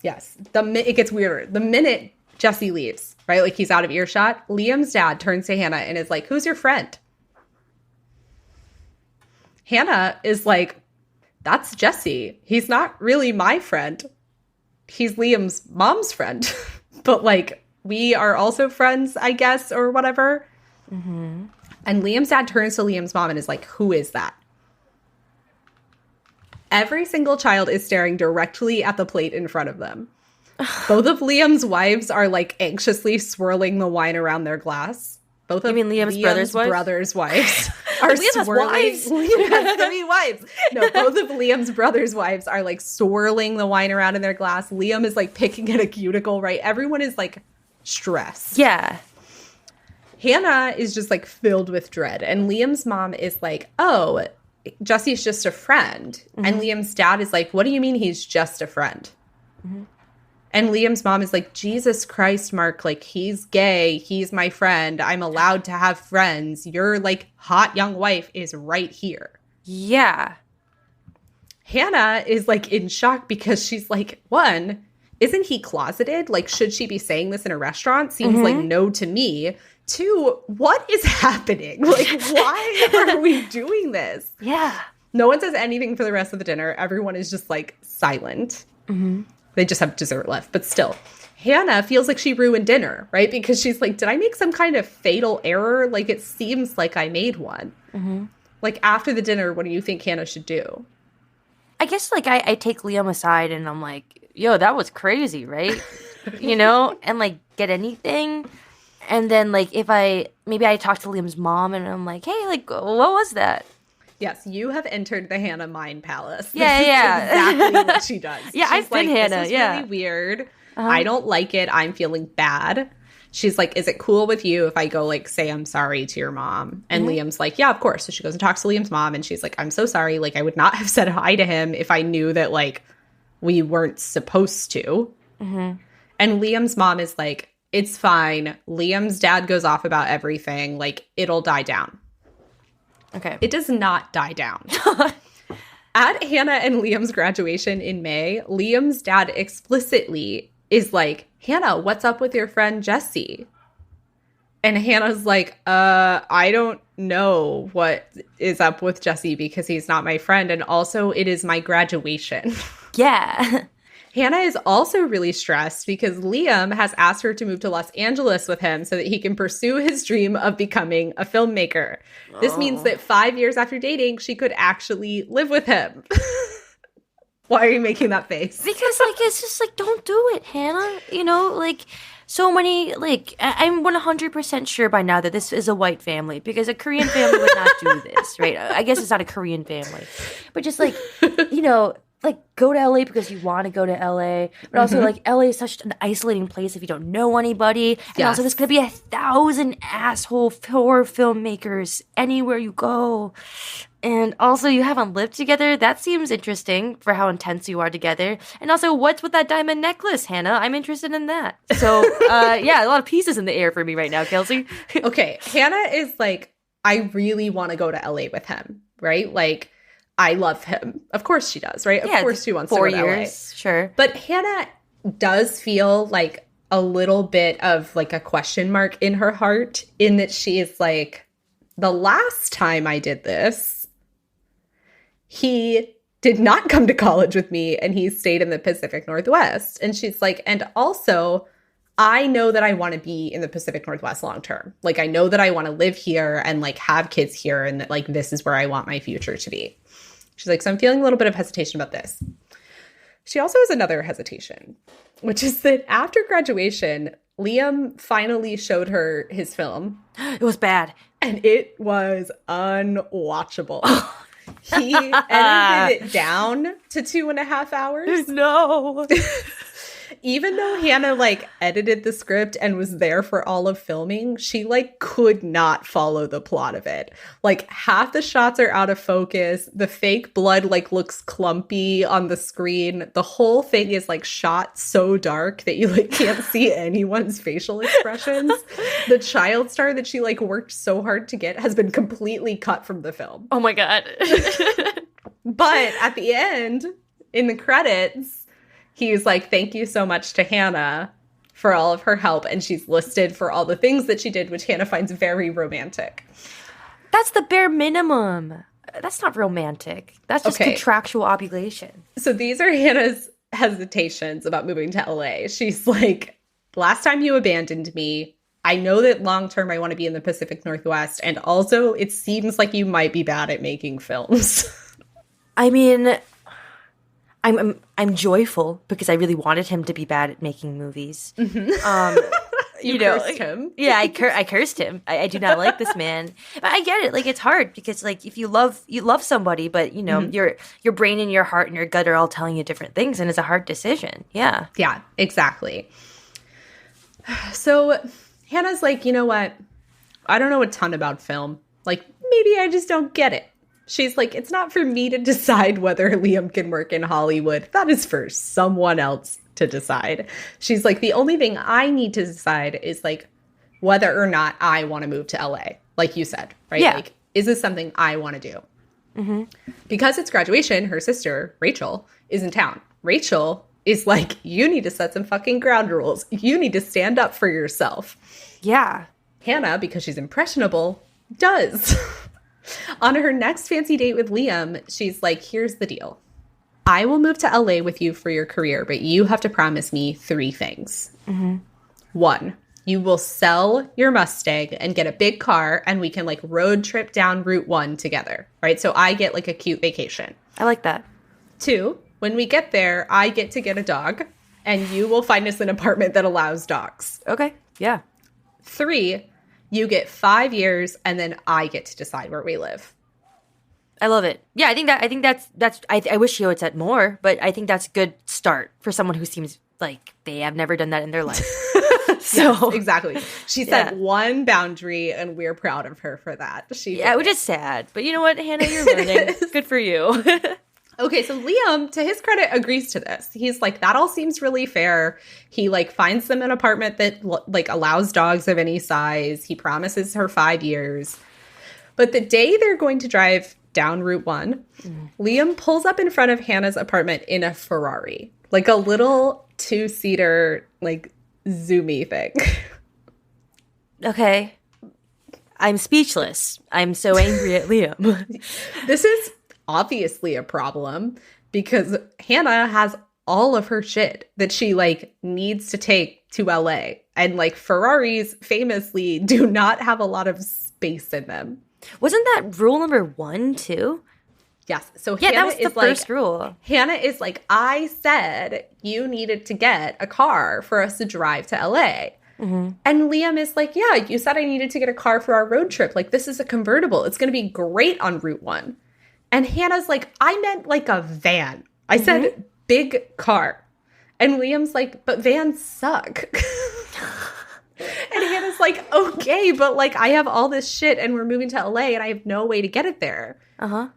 Speaker 2: Yes. It gets weirder. The minute Jesse leaves, right? Like, he's out of earshot. Liam's dad turns to Hannah and is like, who's your friend? Hannah is like, that's Jesse. He's not really my friend. He's Liam's mom's friend. But, like, we are also friends, I guess, or whatever. Mm-hmm. And Liam's dad turns to Liam's mom and is like, who is that? Every single child is staring directly at the plate in front of them. Both of Liam's wives are, like, anxiously swirling the wine around their glass. Both of
Speaker 1: Liam's
Speaker 2: brothers' wives are
Speaker 1: Liam
Speaker 2: swirling.
Speaker 1: has wives?
Speaker 2: Liam has 3 wives. No, both of Liam's brothers' wives are, like, swirling the wine around in their glass. Liam is, like, picking at a cuticle, right? Everyone is, like, stressed.
Speaker 1: Yeah.
Speaker 2: Hannah is just, like, filled with dread. And Liam's mom is like, oh, Jesse's just a friend. Mm-hmm. And Liam's dad is like, what do you mean he's just a friend? Mm-hmm. And Liam's mom is like, Jesus Christ, Mark, like, he's gay. He's my friend. I'm allowed to have friends. Your, like, hot young wife is right here.
Speaker 1: Yeah.
Speaker 2: Hannah is, like, in shock because she's like, one, isn't he closeted? Like, should she be saying this in a restaurant? Seems like no to me. 2, what is happening? Like, why are we doing this?
Speaker 1: Yeah.
Speaker 2: No one says anything for the rest of the dinner. Everyone is just, like, silent. Mm-hmm. They just have dessert left. But still, Hannah feels like she ruined dinner, right? Because she's like, did I make some kind of fatal error? Like, it seems like I made one. Mm-hmm. Like, after the dinner, what do you think Hannah should do?
Speaker 1: I guess, like, I take Liam aside and I'm like, yo, that was crazy, right? You know? And, like, get anything. And then, like, maybe I talk to Liam's mom and I'm like, hey, like, what was that?
Speaker 2: Yes, you have entered the Hannah mind palace.
Speaker 1: Yeah,
Speaker 2: Exactly what she does.
Speaker 1: Yeah,
Speaker 2: She's
Speaker 1: I've been
Speaker 2: like,
Speaker 1: Hannah.
Speaker 2: This is really weird.
Speaker 1: Uh-huh.
Speaker 2: I don't like it. I'm feeling bad. She's like, is it cool with you if I go, like, say I'm sorry to your mom? And Liam's like, yeah, of course. So she goes and talks to Liam's mom, and she's like, I'm so sorry. Like, I would not have said hi to him if I knew that, like, we weren't supposed to. Mm-hmm. And Liam's mom is like, it's fine. Liam's dad goes off about everything. Like, it'll die down.
Speaker 1: Okay.
Speaker 2: It does not die down. At Hannah and Liam's graduation in May, Liam's dad explicitly is like, Hannah, what's up with your friend Jesse? And Hannah's like, I don't know what is up with Jesse because he's not my friend. And also, it is my graduation.
Speaker 1: Yeah.
Speaker 2: Hannah is also really stressed because Liam has asked her to move to Los Angeles with him so that he can pursue his dream of becoming a filmmaker. This means that 5 years after dating, she could actually live with him. Why are you making that face?
Speaker 1: Because, like, it's just like, don't do it, Hannah. You know, like, so many, like, I'm 100% sure by now that this is a white family because a Korean family would not do this, right? I guess it's not a Korean family. But just, like, you know, like, go to LA because you want to go to LA, but also, like, LA is such an isolating place if you don't know anybody. And also, there's going to be 1,000 asshole horror filmmakers anywhere you go. And also, you haven't lived together. That seems interesting for how intense you are together. And also, what's with that diamond necklace, Hannah? I'm interested in that. So, yeah, a lot of pieces in the air for me right now, Kelsey.
Speaker 2: Okay, Hannah is like, I really want to go to LA with him, right? Like, I love him. Of course she does, right? Of course she wants to go to
Speaker 1: 4 years, sure.
Speaker 2: But Hannah does feel like a little bit of, like, a question mark in her heart in that she is like, the last time I did this, he did not come to college with me and he stayed in the Pacific Northwest. And she's like, and also, I know that I want to be in the Pacific Northwest long term. Like, I know that I want to live here and like have kids here and that like this is where I want my future to be. She's like, so I'm feeling a little bit of hesitation about this. She also has another hesitation, which is that after graduation, Liam finally showed her his film.
Speaker 1: It was bad.
Speaker 2: And it was unwatchable. He edited it down to 2.5 hours.
Speaker 1: No.
Speaker 2: Even though Hannah like edited the script and was there for all of filming, she like could not follow the plot of it. Like half the shots are out of focus. The fake blood like looks clumpy on the screen. The whole thing is like shot so dark that you like can't see anyone's facial expressions. The child star that she like worked so hard to get has been completely cut from the film.
Speaker 1: Oh my God.
Speaker 2: But at the end, in the credits, he's like, thank you so much to Hannah for all of her help. And she's listed for all the things that she did, which Hannah finds very romantic.
Speaker 1: That's the bare minimum. That's not romantic. That's just contractual obligation.
Speaker 2: So these are Hannah's hesitations about moving to LA. She's like, last time you abandoned me. I know that long term I want to be in the Pacific Northwest. And also it seems like you might be bad at making films.
Speaker 1: I mean, I'm joyful because I really wanted him to be bad at making movies.
Speaker 2: Mm-hmm. You cursed him.
Speaker 1: Yeah, I cursed him. I do not like this man. But I get it. Like, it's hard because like if you love somebody, but you know your brain and your heart and your gut are all telling you different things, and it's a hard decision. Yeah.
Speaker 2: Yeah. Exactly. So Hannah's like, you know what? I don't know a ton about film. Like, maybe I just don't get it. She's like, it's not for me to decide whether Liam can work in Hollywood. That is for someone else to decide. She's like, the only thing I need to decide is like whether or not I want to move to LA. Like you said, right?
Speaker 1: Yeah.
Speaker 2: Like, is this something I want to do?
Speaker 1: Mm-hmm.
Speaker 2: Because it's graduation, her sister, Rachel, is in town. Rachel is like, you need to set some fucking ground rules. You need to stand up for yourself.
Speaker 1: Yeah.
Speaker 2: Hannah, because she's impressionable, does. On her next fancy date with Liam, she's like, here's the deal. I will move to LA with you for your career, but you have to promise me 3 things.
Speaker 1: Mm-hmm.
Speaker 2: 1, you will sell your Mustang and get a big car and we can like road trip down Route 1 together, right? So I get like a cute vacation.
Speaker 1: I like that.
Speaker 2: 2, when we get there, I get to get a dog and you will find us an apartment that allows dogs.
Speaker 1: Okay. Yeah.
Speaker 2: 3, you get 5 years and then I get to decide where we live.
Speaker 1: I love it. Yeah, I think that's I wish he would said more, but I think that's a good start for someone who seems like they have never done that in their life. So
Speaker 2: yes, exactly. She set one boundary and we're proud of her for that.
Speaker 1: Which is sad. But you know what, Hannah, you're learning. Good for you.
Speaker 2: Okay, so Liam, to his credit, agrees to this. He's like, that all seems really fair. He like finds them an apartment that like allows dogs of any size. He promises her 5 years. But the day they're going to drive down Route 1, Liam pulls up in front of Hannah's apartment in a Ferrari. Like a little 2-seater, like, zoomy thing.
Speaker 1: Okay. I'm speechless. I'm so angry at Liam.
Speaker 2: This is obviously a problem because Hannah has all of her shit that she like needs to take to LA. And like Ferraris famously do not have a lot of space in them.
Speaker 1: Wasn't that rule number 1 too?
Speaker 2: Yes. So
Speaker 1: yeah,
Speaker 2: Hannah
Speaker 1: that was the
Speaker 2: is
Speaker 1: first
Speaker 2: like,
Speaker 1: rule.
Speaker 2: Hannah is like, I said you needed to get a car for us to drive to LA. Mm-hmm. And Liam is like, yeah, you said I needed to get a car for our road trip. Like, this is a convertible. It's going to be great on Route 1. And Hannah's like, I meant like a van. I said big car. And Liam's like, but vans suck. And Hannah's like, okay, but like I have all this shit and we're moving to LA and I have no way to get it there.
Speaker 1: Uh-huh.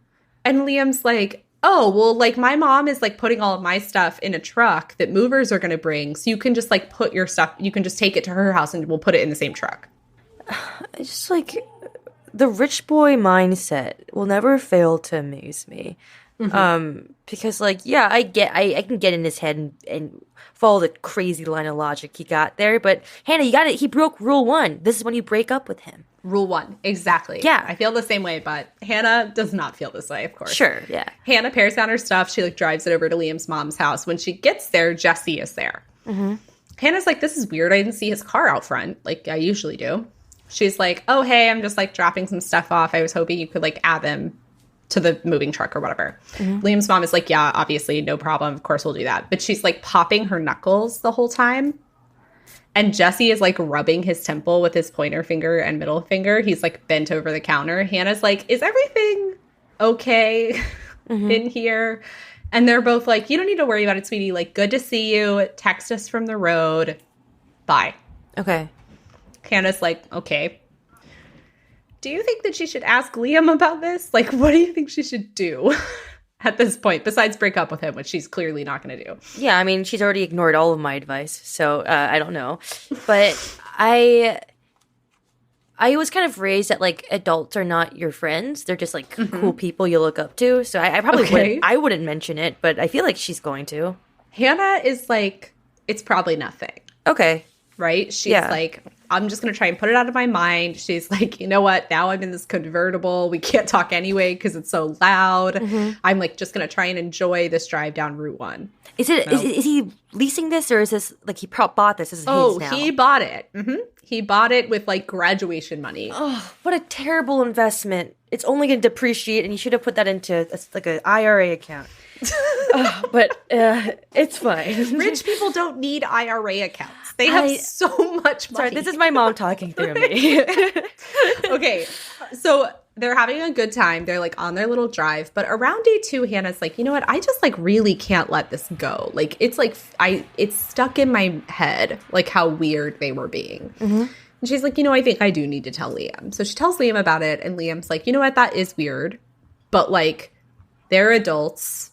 Speaker 2: And Liam's like, oh, well, like my mom is like putting all of my stuff in a truck that movers are going to bring. So you can just like put your stuff, you can just take it to her house and we'll put it in the same truck.
Speaker 1: It's just like the rich boy mindset will never fail to amaze me. Mm-hmm. Because like, yeah, I can get in his head and follow the crazy line of logic he got there. But Hannah, you got it. He broke rule 1. This is when you break up with him.
Speaker 2: Rule 1. Exactly.
Speaker 1: Yeah.
Speaker 2: I feel the same way, but Hannah does not feel this way, of course.
Speaker 1: Sure. Yeah.
Speaker 2: Hannah pairs down her stuff. She like drives it over to Liam's mom's house. When she gets there, Jesse is there. Mm-hmm. Hannah's like, this is weird. I didn't see his car out front like I usually do. She's like, oh, hey, I'm just like dropping some stuff off. I was hoping you could like add them to the moving truck or whatever. Liam's mom is like, yeah, obviously, no problem. Of course we'll do that. But she's like popping her knuckles the whole time. And Jesse is like rubbing his temple with his pointer finger and middle finger. He's like bent over the counter. Hannah's like, is everything okay in here? And they're both like, you don't need to worry about it, sweetie. Like, good to see you. Text us from the road. Bye.
Speaker 1: Okay.
Speaker 2: Hannah's like, okay. Do you think that she should ask Liam about this? Like, what do you think she should do at this point, besides break up with him, which she's clearly not going to do?
Speaker 1: Yeah, I mean, she's already ignored all of my advice, so I don't know. But I was kind of raised that, like, adults are not your friends. They're just, like, cool people you look up to. So I probably wouldn't mention it, but I feel like she's going to.
Speaker 2: Hannah is like, it's probably nothing.
Speaker 1: Okay.
Speaker 2: Right? She's like, I'm just going to try and put it out of my mind. She's like, you know what? Now I'm in this convertible. We can't talk anyway because it's so loud. I'm like, just going to try and enjoy this drive down Route 1.
Speaker 1: Is he leasing this, or is this like he bought this? This is his now.
Speaker 2: He bought it. He bought it with like graduation money.
Speaker 1: Oh, what a terrible investment. It's only going to depreciate, and you should have put that into like an IRA account. But it's fine.
Speaker 2: Rich people don't need IRA accounts. They have so much money.
Speaker 1: Sorry, this is my mom talking through me.
Speaker 2: Okay, so they're having a good time. They're like on their little drive. But around day 2, Hannah's like, you know what? I just like really can't let this go. Like it's like it's stuck in my head like how weird they were being. And she's like, you know, I think I do need to tell Liam. So she tells Liam about it, and Liam's like, you know what? That is weird. But like they're adults.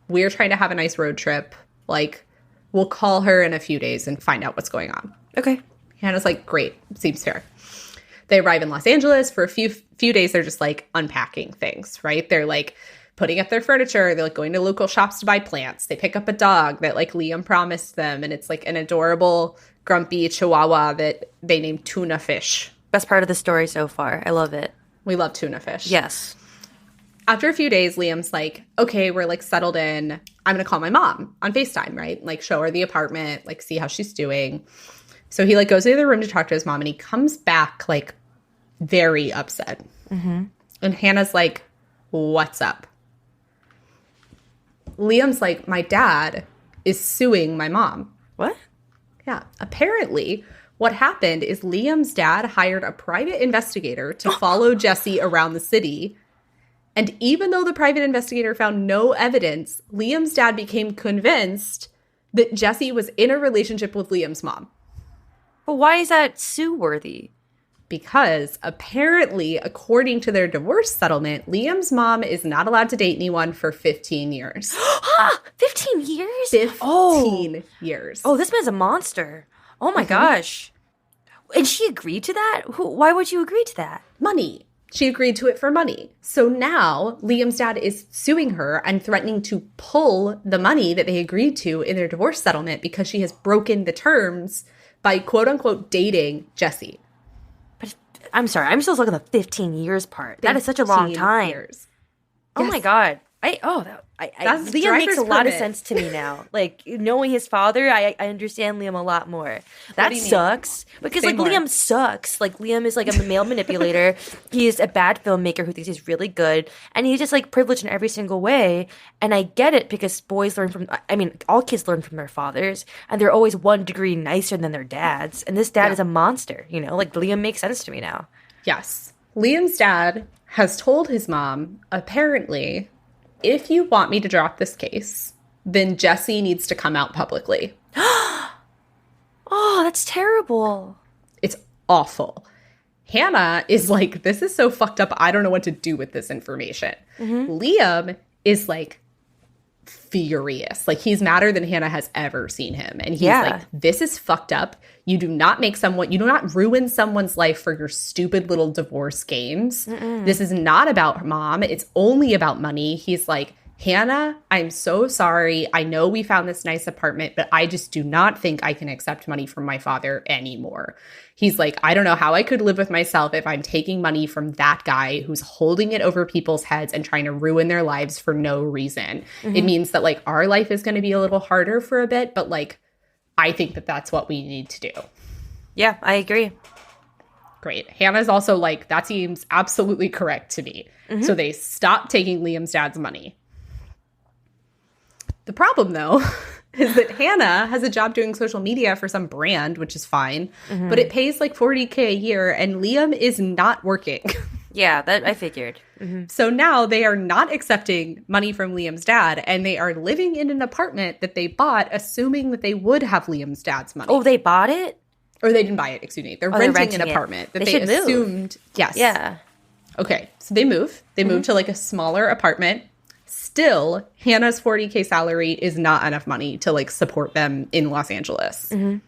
Speaker 2: We're trying to have a nice road trip. Like, we'll call her in a few days and find out what's going on.
Speaker 1: Okay.
Speaker 2: Hannah's like, great. Seems fair. They arrive in Los Angeles. For a few days, they're just like unpacking things, right? They're like putting up their furniture. They're like going to local shops to buy plants. They pick up a dog that like Liam promised them. And it's like an adorable, grumpy chihuahua that they named Tuna Fish.
Speaker 1: Best part of the story so far. I love it.
Speaker 2: We love Tuna Fish.
Speaker 1: Yes.
Speaker 2: After a few days, Liam's like, okay, we're like settled in. I'm going to call my mom on FaceTime, right? Like show her the apartment, like see how she's doing. So he like goes to the room to talk to his mom, and he comes back like very upset. And Hannah's like, what's up? Liam's like, my dad is suing my mom.
Speaker 1: What?
Speaker 2: Yeah. Apparently, what happened is Liam's dad hired a private investigator to follow Jesse around the city. And even though the private investigator found no evidence, Liam's dad became convinced that Jesse was in a relationship with Liam's mom.
Speaker 1: But why is that sue-worthy?
Speaker 2: Because apparently, according to their divorce settlement, Liam's mom is not allowed to date anyone for 15 years.
Speaker 1: 15 years?
Speaker 2: 15 years.
Speaker 1: Oh, this man's a monster. Oh my gosh. And she agreed to that? Why would you agree to that?
Speaker 2: Money. She agreed to it for money. So now Liam's dad is suing her and threatening to pull the money that they agreed to in their divorce settlement because she has broken the terms by quote unquote dating Jesse.
Speaker 1: But I'm sorry, I'm still stuck on the 15 years part. That is such a long time.
Speaker 2: Years.
Speaker 1: Oh my God. Liam makes a lot of sense to me now. Like, knowing his father, I understand Liam a lot more. That sucks. Because, like, Liam sucks. Like, Liam is, like, a male manipulator. He's a bad filmmaker who thinks he's really good. And he's just, like, privileged in every single way. And I get it because boys learn from, I mean, all kids learn from their fathers. And they're always 1 degree nicer than their dads. And this dad is a monster, you know? Like, Liam makes sense to me now.
Speaker 2: Yes. Liam's dad has told his mom, apparently, if you want me to drop this case, then Jesse needs to come out publicly.
Speaker 1: Oh, that's terrible.
Speaker 2: It's awful. Hannah is like, this is so fucked up. I don't know what to do with this information. Liam is like furious. Like, he's madder than Hannah has ever seen him. And he's like, this is fucked up. You do not ruin someone's life for your stupid little divorce games. This is not about mom. It's only about money. He's like, Hannah, I'm so sorry. I know we found this nice apartment, but I just do not think I can accept money from my father anymore. He's like, I don't know how I could live with myself if I'm taking money from that guy who's holding it over people's heads and trying to ruin their lives for no reason. It means that, like, our life is going to be a little harder for a bit, but, like, I think that that's what we need to do.
Speaker 1: Yeah, I agree.
Speaker 2: Great. Hannah's also like, that seems absolutely correct to me. So they stop taking Liam's dad's money. The problem, though, is that Hannah has a job doing social media for some brand, which is fine, but it pays like $40K a year, and Liam is not working.
Speaker 1: Yeah, that I figured.
Speaker 2: So now they are not accepting money from Liam's dad, and they are living in an apartment that they bought, assuming that they would have Liam's dad's money.
Speaker 1: Oh, they bought it?
Speaker 2: Or they didn't buy it, excuse me. They're renting an apartment that they assumed. Yes.
Speaker 1: Yeah.
Speaker 2: Okay, so they move. They move to like a smaller apartment. Still, Hannah's $40K salary is not enough money to like support them in Los Angeles. And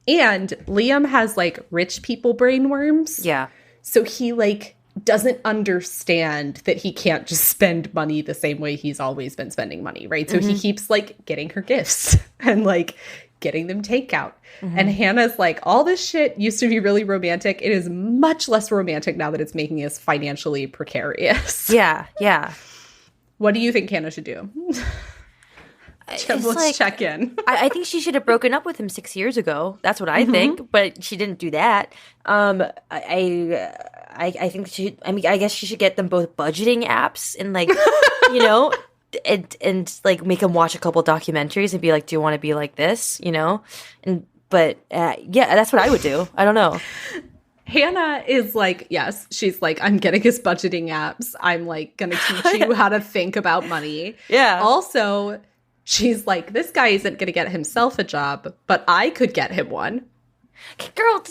Speaker 2: Liam has like rich people brain worms.
Speaker 1: Yeah.
Speaker 2: So he like doesn't understand that he can't just spend money the same way he's always been spending money, right? So he keeps like getting her gifts and like getting them takeout. And Hannah's like, all this shit used to be really romantic. It is much less romantic now that it's making us financially precarious.
Speaker 1: Yeah, yeah.
Speaker 2: What do you think Hannah should do? Let's check in.
Speaker 1: I think she should have broken up with him 6 years ago. That's what I think, but she didn't do that. I think she. I mean, I guess she should get them both budgeting apps and like, you know, and like make them watch a couple documentaries and be like, "Do you want to be like this?" You know, but yeah, that's what I would do. I don't know.
Speaker 2: Hannah is like, yes, she's like, I'm getting his budgeting apps. I'm like going to teach you how to think about money.
Speaker 1: Yeah.
Speaker 2: Also, she's like, this guy isn't going to get himself a job, but I could get him one.
Speaker 1: Girl,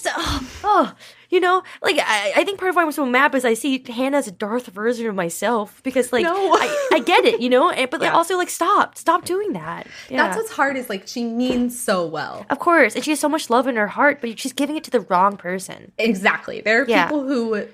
Speaker 1: you know, like, I think part of why I'm so mad is I see Hannah's Darth version of myself because, like,
Speaker 2: No.
Speaker 1: I get it, you know, but like, also, like, stop doing that. Yeah.
Speaker 2: That's what's hard is, like, she means so well.
Speaker 1: Of course, and she has so much love in her heart, but she's giving it to the wrong person.
Speaker 2: Exactly. There are people who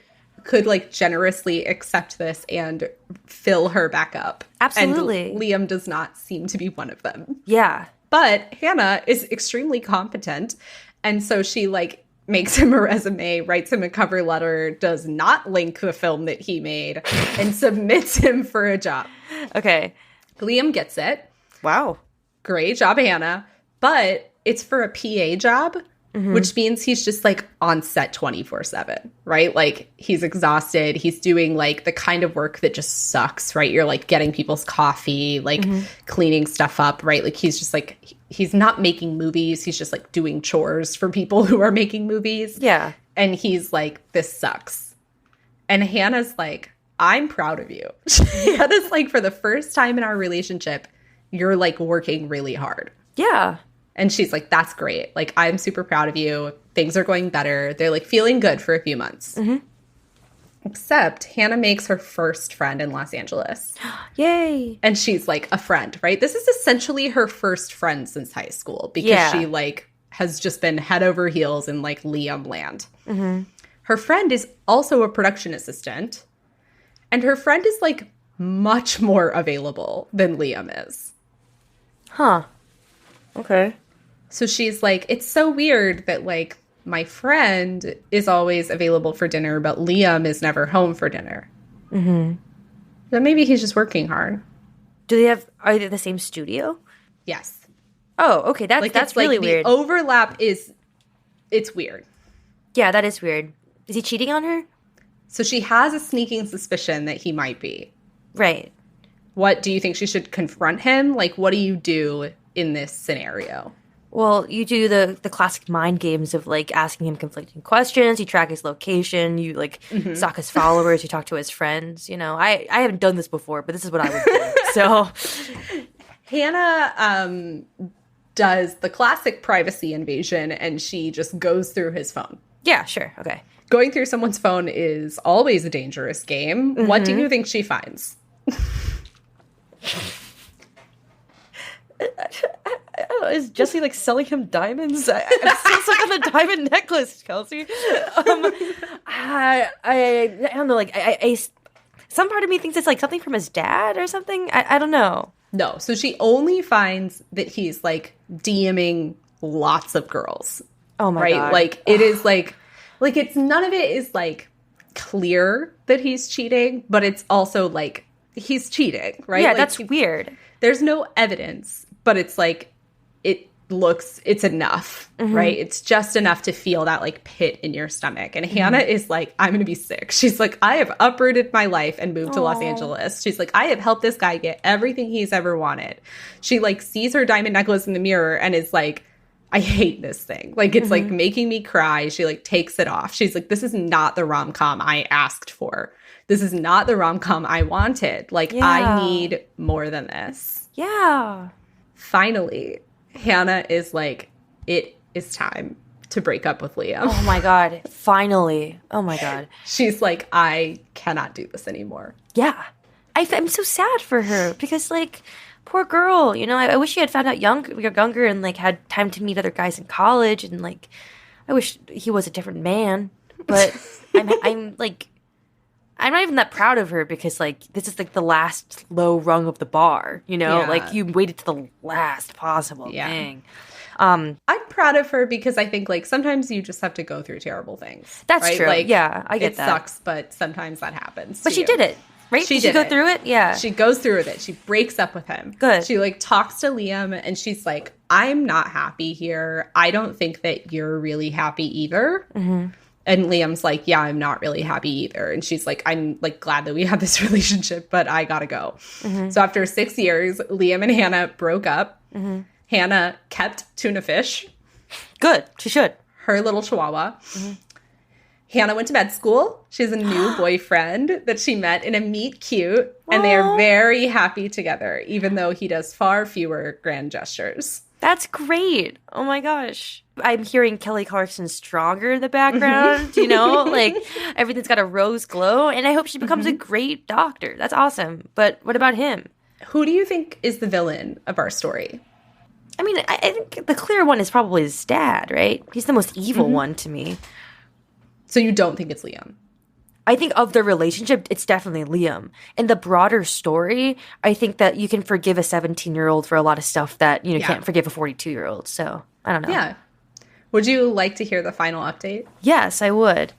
Speaker 2: could, like, generously accept this and fill her back up.
Speaker 1: Absolutely.
Speaker 2: And Liam does not seem to be one of them.
Speaker 1: Yeah.
Speaker 2: But Hannah is extremely competent, and so she, like, makes him a resume, writes him a cover letter, does not link the film that he made, and submits him for a job.
Speaker 1: Okay.
Speaker 2: Liam gets it.
Speaker 1: Wow.
Speaker 2: Great job, Hannah. But it's for a PA job, which means he's just like on set 24/7, right? Like he's exhausted. He's doing like the kind of work that just sucks, right? You're like getting people's coffee, like cleaning stuff up, right? Like he's just like, he's not making movies. He's just like doing chores for people who are making movies.
Speaker 1: Yeah.
Speaker 2: And he's like, this sucks. And Hannah's like, I'm proud of you. Hannah's like, for the first time in our relationship, you're like working really hard.
Speaker 1: Yeah.
Speaker 2: And she's like, that's great. Like, I'm super proud of you. Things are going better. They're like feeling good for a few months. Except Hannah makes her first friend in Los Angeles.
Speaker 1: Yay.
Speaker 2: And she's like a friend, right? This is essentially her first friend since high school because she like has just been head over heels in like Liam land. Her friend is also a production assistant. And her friend is like much more available than Liam is.
Speaker 1: Huh. Okay.
Speaker 2: So she's like, it's so weird that like my friend is always available for dinner, but Liam is never home for dinner. So maybe he's just working hard.
Speaker 1: Are they the same studio?
Speaker 2: Yes.
Speaker 1: Oh, okay. That's really
Speaker 2: like
Speaker 1: weird.
Speaker 2: The overlap it's weird.
Speaker 1: Yeah, that is weird. Is he cheating on her?
Speaker 2: So she has a sneaking suspicion that he might be.
Speaker 1: Right.
Speaker 2: What do you think she should confront him? Like, what do you do in this scenario?
Speaker 1: Well, you do the classic mind games of like asking him conflicting questions. You track his location. You like stalk his followers. You talk to his friends. You know, I haven't done this before, but this is what I would do. So
Speaker 2: Hannah does the classic privacy invasion, and she just goes through his phone.
Speaker 1: yeah, sure, okay.
Speaker 2: Going through someone's phone is always a dangerous game. What do you think she finds?
Speaker 1: I don't know, is Jesse like selling him diamonds? I'm still stuck on the diamond necklace, Kelsey. I don't know. Like, I some part of me thinks it's like something from his dad or something. I don't know.
Speaker 2: No. So she only finds that he's like DMing lots of girls.
Speaker 1: Oh my
Speaker 2: right?
Speaker 1: God.
Speaker 2: Like it is like it's none of it is like clear that he's cheating, but it's also like he's cheating, right?
Speaker 1: Yeah,
Speaker 2: like,
Speaker 1: that's weird.
Speaker 2: There's no evidence, but it's like it's enough, right? It's just enough to feel that like pit in your stomach. And Hannah is like, I'm going to be sick. She's like, I have uprooted my life and moved to Los Angeles. She's like, I have helped this guy get everything he's ever wanted. She like sees her diamond necklace in the mirror and is like, I hate this thing. Like, it's like making me cry. She like takes it off. She's like, this is not the rom-com I asked for. This is not the rom-com I wanted. Like, I need more than this.
Speaker 1: Yeah.
Speaker 2: Finally, Hannah is like, it is time to break up with Liam.
Speaker 1: Oh my God. Finally. Oh my God.
Speaker 2: She's like, I cannot do this anymore.
Speaker 1: Yeah. I'm so sad for her because, like, poor girl, you know, I wish she had found out younger and, like, had time to meet other guys in college. And, like, I wish he was a different man. But I'm like, I'm not even that proud of her because, like, this is, like, the last low rung of the bar, you know?
Speaker 2: Yeah.
Speaker 1: Like, you waited to the last possible thing.
Speaker 2: I'm proud of her because I think, like, sometimes you just have to go through terrible things.
Speaker 1: That's
Speaker 2: right?
Speaker 1: true.
Speaker 2: Like,
Speaker 1: yeah, I get that.
Speaker 2: It sucks, but sometimes that happens.
Speaker 1: But she did it, right?
Speaker 2: She
Speaker 1: did she go through it? Yeah.
Speaker 2: She goes through with it. She breaks up with him.
Speaker 1: Good.
Speaker 2: She, like, talks to Liam, and she's like, I'm not happy here. I don't think that you're really happy either. And Liam's like, yeah, I'm not really happy either. And she's like, I'm, like, glad that we have this relationship, but I gotta go. So after 6 years, Liam and Hannah broke up. Hannah kept Tuna Fish,
Speaker 1: Good. She should.
Speaker 2: her little chihuahua. Hannah went to med school. She has a new boyfriend that she met in a meet cute. And they are very happy together, even though he does far fewer grand gestures.
Speaker 1: That's great. Oh my gosh. I'm hearing Kelly Clarkson stronger in the background, you know? Like, everything's got a rose glow. And I hope she becomes a great doctor. That's awesome. But what about him?
Speaker 2: Who do you think is the villain of our story?
Speaker 1: I mean, I think the clear one is probably his dad, right? He's the most evil one to me.
Speaker 2: So you don't think it's Liam?
Speaker 1: I think of the relationship, it's definitely Liam. In the broader story, I think that you can forgive a 17-year-old for a lot of stuff that, you know, can't forgive a 42-year-old. So, I don't know.
Speaker 2: Yeah. Would you like to hear the final update?
Speaker 1: Yes, I would.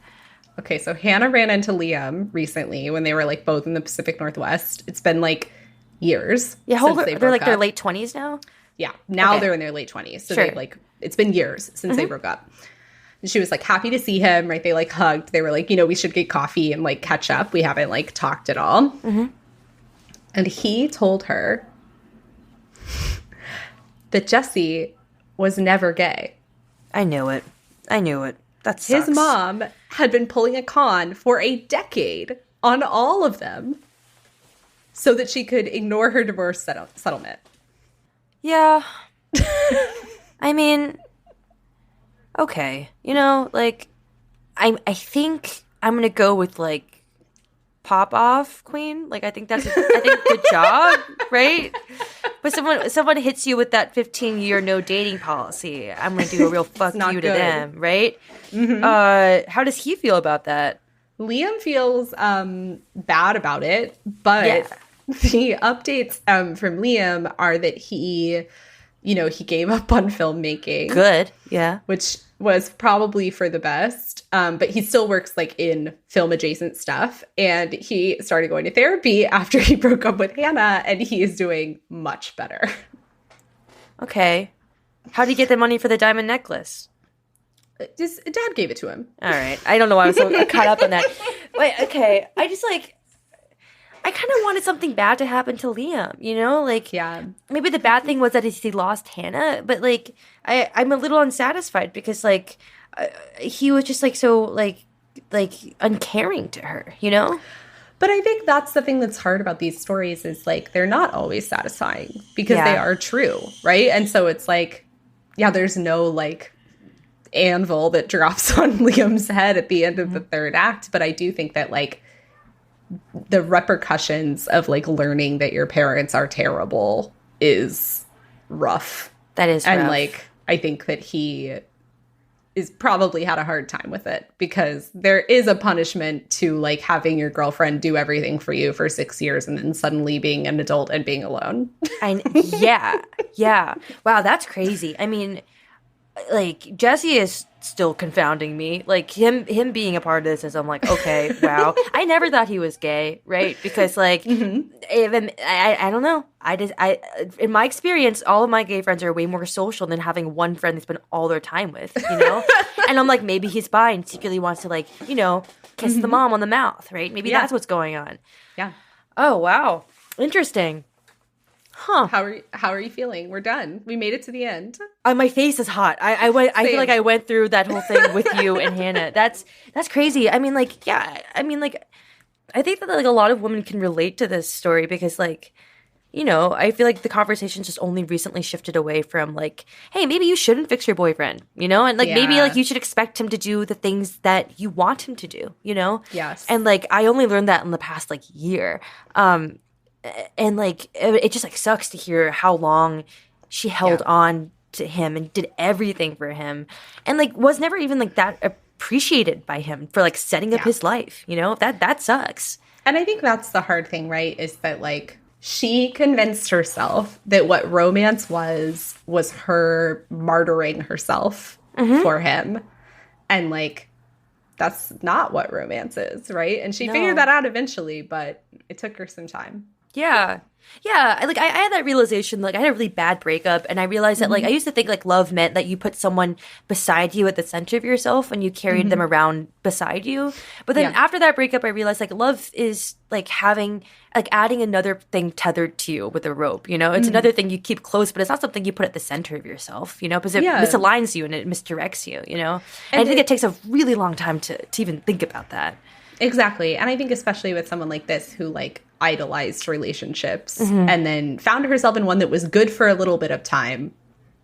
Speaker 2: Okay, so Hannah ran into Liam recently when they were, like, both in the Pacific Northwest. It's been, like, years
Speaker 1: Yeah,
Speaker 2: since
Speaker 1: they're
Speaker 2: broke
Speaker 1: like their
Speaker 2: up.
Speaker 1: late 20s now?
Speaker 2: Yeah, now
Speaker 1: Okay.
Speaker 2: they're in their late 20s. So
Speaker 1: Sure.
Speaker 2: they like, it's been years since they broke up. And she was like happy to see him, right? They like hugged. They were like, you know, we should get coffee and like catch up. We haven't like talked at all. And he told her that Jesse was never gay.
Speaker 1: I knew it. That sucks.
Speaker 2: His mom had been pulling a con for a decade on all of them so that she could ignore her divorce settlement.
Speaker 1: Yeah. I mean, okay. You know, like, I think I'm going to go with, like, pop off queen. Like, I think good job, right? But someone hits you with that 15-year no dating policy. I'm going to do a real fuck
Speaker 2: not
Speaker 1: you to
Speaker 2: good.
Speaker 1: them, right? How does he feel about that?
Speaker 2: Liam feels bad about it, but
Speaker 1: Yeah.
Speaker 2: the updates from Liam are that he gave up on filmmaking.
Speaker 1: Good, yeah.
Speaker 2: Which was probably for the best. But he still works like in film adjacent stuff. And he started going to therapy after he broke up with Hannah, and he is doing much better.
Speaker 1: Okay. How do you get the money for the diamond necklace?
Speaker 2: His dad gave it to him.
Speaker 1: All right. I don't know why I was so caught up on that. Wait, okay. I kind of wanted something bad to happen to Liam, you know? Like,
Speaker 2: Yeah.
Speaker 1: maybe the bad thing was that he lost Hannah, but, like, I'm a little unsatisfied because, like, he was just, like, so, like uncaring to her, you know?
Speaker 2: But I think that's the thing that's hard about these stories is, like, they're not always satisfying because they are true, right? And so it's like, yeah, there's no, like, anvil that drops on Liam's head at the end of the third act. But I do think that, like, the repercussions of, like, learning that your parents are terrible is rough.
Speaker 1: That is
Speaker 2: And,
Speaker 1: rough.
Speaker 2: like, I think that he is probably had a hard time with it because there is a punishment to, like, having your girlfriend do everything for you for 6 years and then suddenly being an adult and being alone.
Speaker 1: Yeah. Wow, that's crazy. I mean, like Jesse is still confounding me. Like him being a part of this is, I'm like, okay, wow. I never thought he was gay, right? Because like even I don't know. I in my experience, all of my gay friends are way more social than having one friend they spend all their time with, you know? And I'm like, maybe he's bi and secretly wants to like, you know, kiss the mom on the mouth, right? Maybe that's what's going on.
Speaker 2: Yeah.
Speaker 1: Oh, wow. Interesting. Huh.
Speaker 2: How are you feeling? We're done. We made it to the end.
Speaker 1: My face is hot. I feel like I went through that whole thing with you and Hannah. That's crazy. I mean, like, yeah. I mean, like, I think that like a lot of women can relate to this story because, like, you know, I feel like the conversation just only recently shifted away from like, hey, maybe you shouldn't fix your boyfriend, you know, and like maybe like you should expect him to do the things that you want him to do, you know.
Speaker 2: Yes.
Speaker 1: And like I only learned that in the past like year. And like it just like sucks to hear how long she held on to him and did everything for him and like was never even like that appreciated by him for like setting up his life, you know. That sucks.
Speaker 2: And I think that's the hard thing, right, is that like she convinced herself that what romance was her martyring herself for him, and like that's not what romance is, right? And she figured that out eventually, but it took her some time.
Speaker 1: Yeah. Yeah. I had that realization, like I had a really bad breakup and I realized that like I used to think like love meant that you put someone beside you at the center of yourself and you carried them around beside you. But then after that breakup, I realized like love is like having, like adding another thing tethered to you with a rope, you know? It's another thing you keep close, but it's not something you put at the center of yourself, you know? Because it misaligns you and it misdirects you, you know? And I think it takes a really long time to even think about that.
Speaker 2: Exactly. And I think especially with someone like this who like idolized relationships and then found herself in one that was good for a little bit of time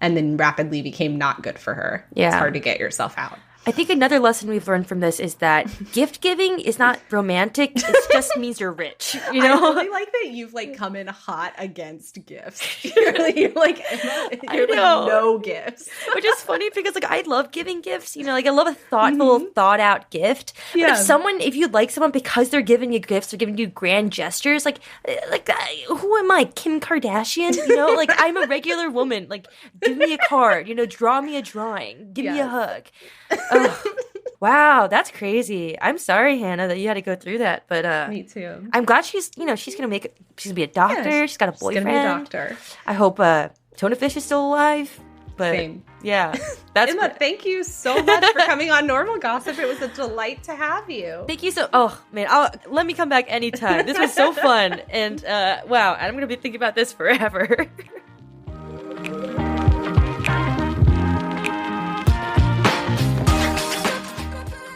Speaker 2: and then rapidly became not good for her.
Speaker 1: Yeah.
Speaker 2: It's hard to get yourself out.
Speaker 1: I think another lesson we've learned from this is that gift giving is not romantic. It just means you're rich, you know?
Speaker 2: I really like that you've like come in hot against gifts. You're like no gifts.
Speaker 1: Which is funny because like I love giving gifts, you know, like I love a thoughtful, thought out gift. But if you like someone because they're giving you gifts, they're giving you grand gestures, like who am I, Kim Kardashian? You know, like I'm a regular woman. Like give me a card, you know, draw me a drawing, give me a hug. Wow, that's crazy. I'm sorry, Hannah, that you had to go through that, but
Speaker 2: me too.
Speaker 1: I'm glad she's gonna be a doctor.
Speaker 2: Yeah,
Speaker 1: she's got a boyfriend.
Speaker 2: She's gonna be a doctor.
Speaker 1: I hope Tona Fish is still alive. But
Speaker 2: same.
Speaker 1: Yeah, that's
Speaker 2: Emma, thank you so much for coming on Normal Gossip. It was a delight to have you.
Speaker 1: Thank you so. Oh man, let me come back anytime. This was so fun, and wow, I'm gonna be thinking about this forever.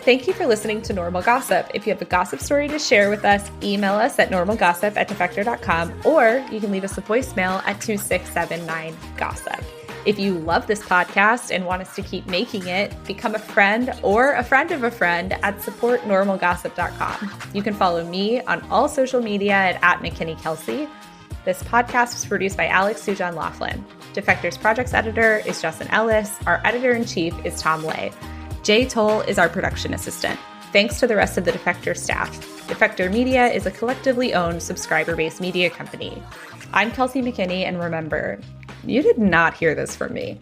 Speaker 2: Thank you for listening to Normal Gossip. If you have a gossip story to share with us, email us at normalgossip@defector.com, or you can leave us a voicemail at 2679-GOSSIP. If you love this podcast and want us to keep making it, become a friend or a friend of a friend at supportnormalgossip.com. You can follow me on all social media at McKinney-Kelsey. This podcast was produced by Alex Sujan Laughlin. Defector's projects editor is Justin Ellis. Our editor-in-chief is Tom Lay. Jay Toll is our production assistant. Thanks to the rest of the Defector staff. Defector Media is a collectively owned, subscriber-based media company. I'm Kelsey McKinney, and remember, you did not hear this from me.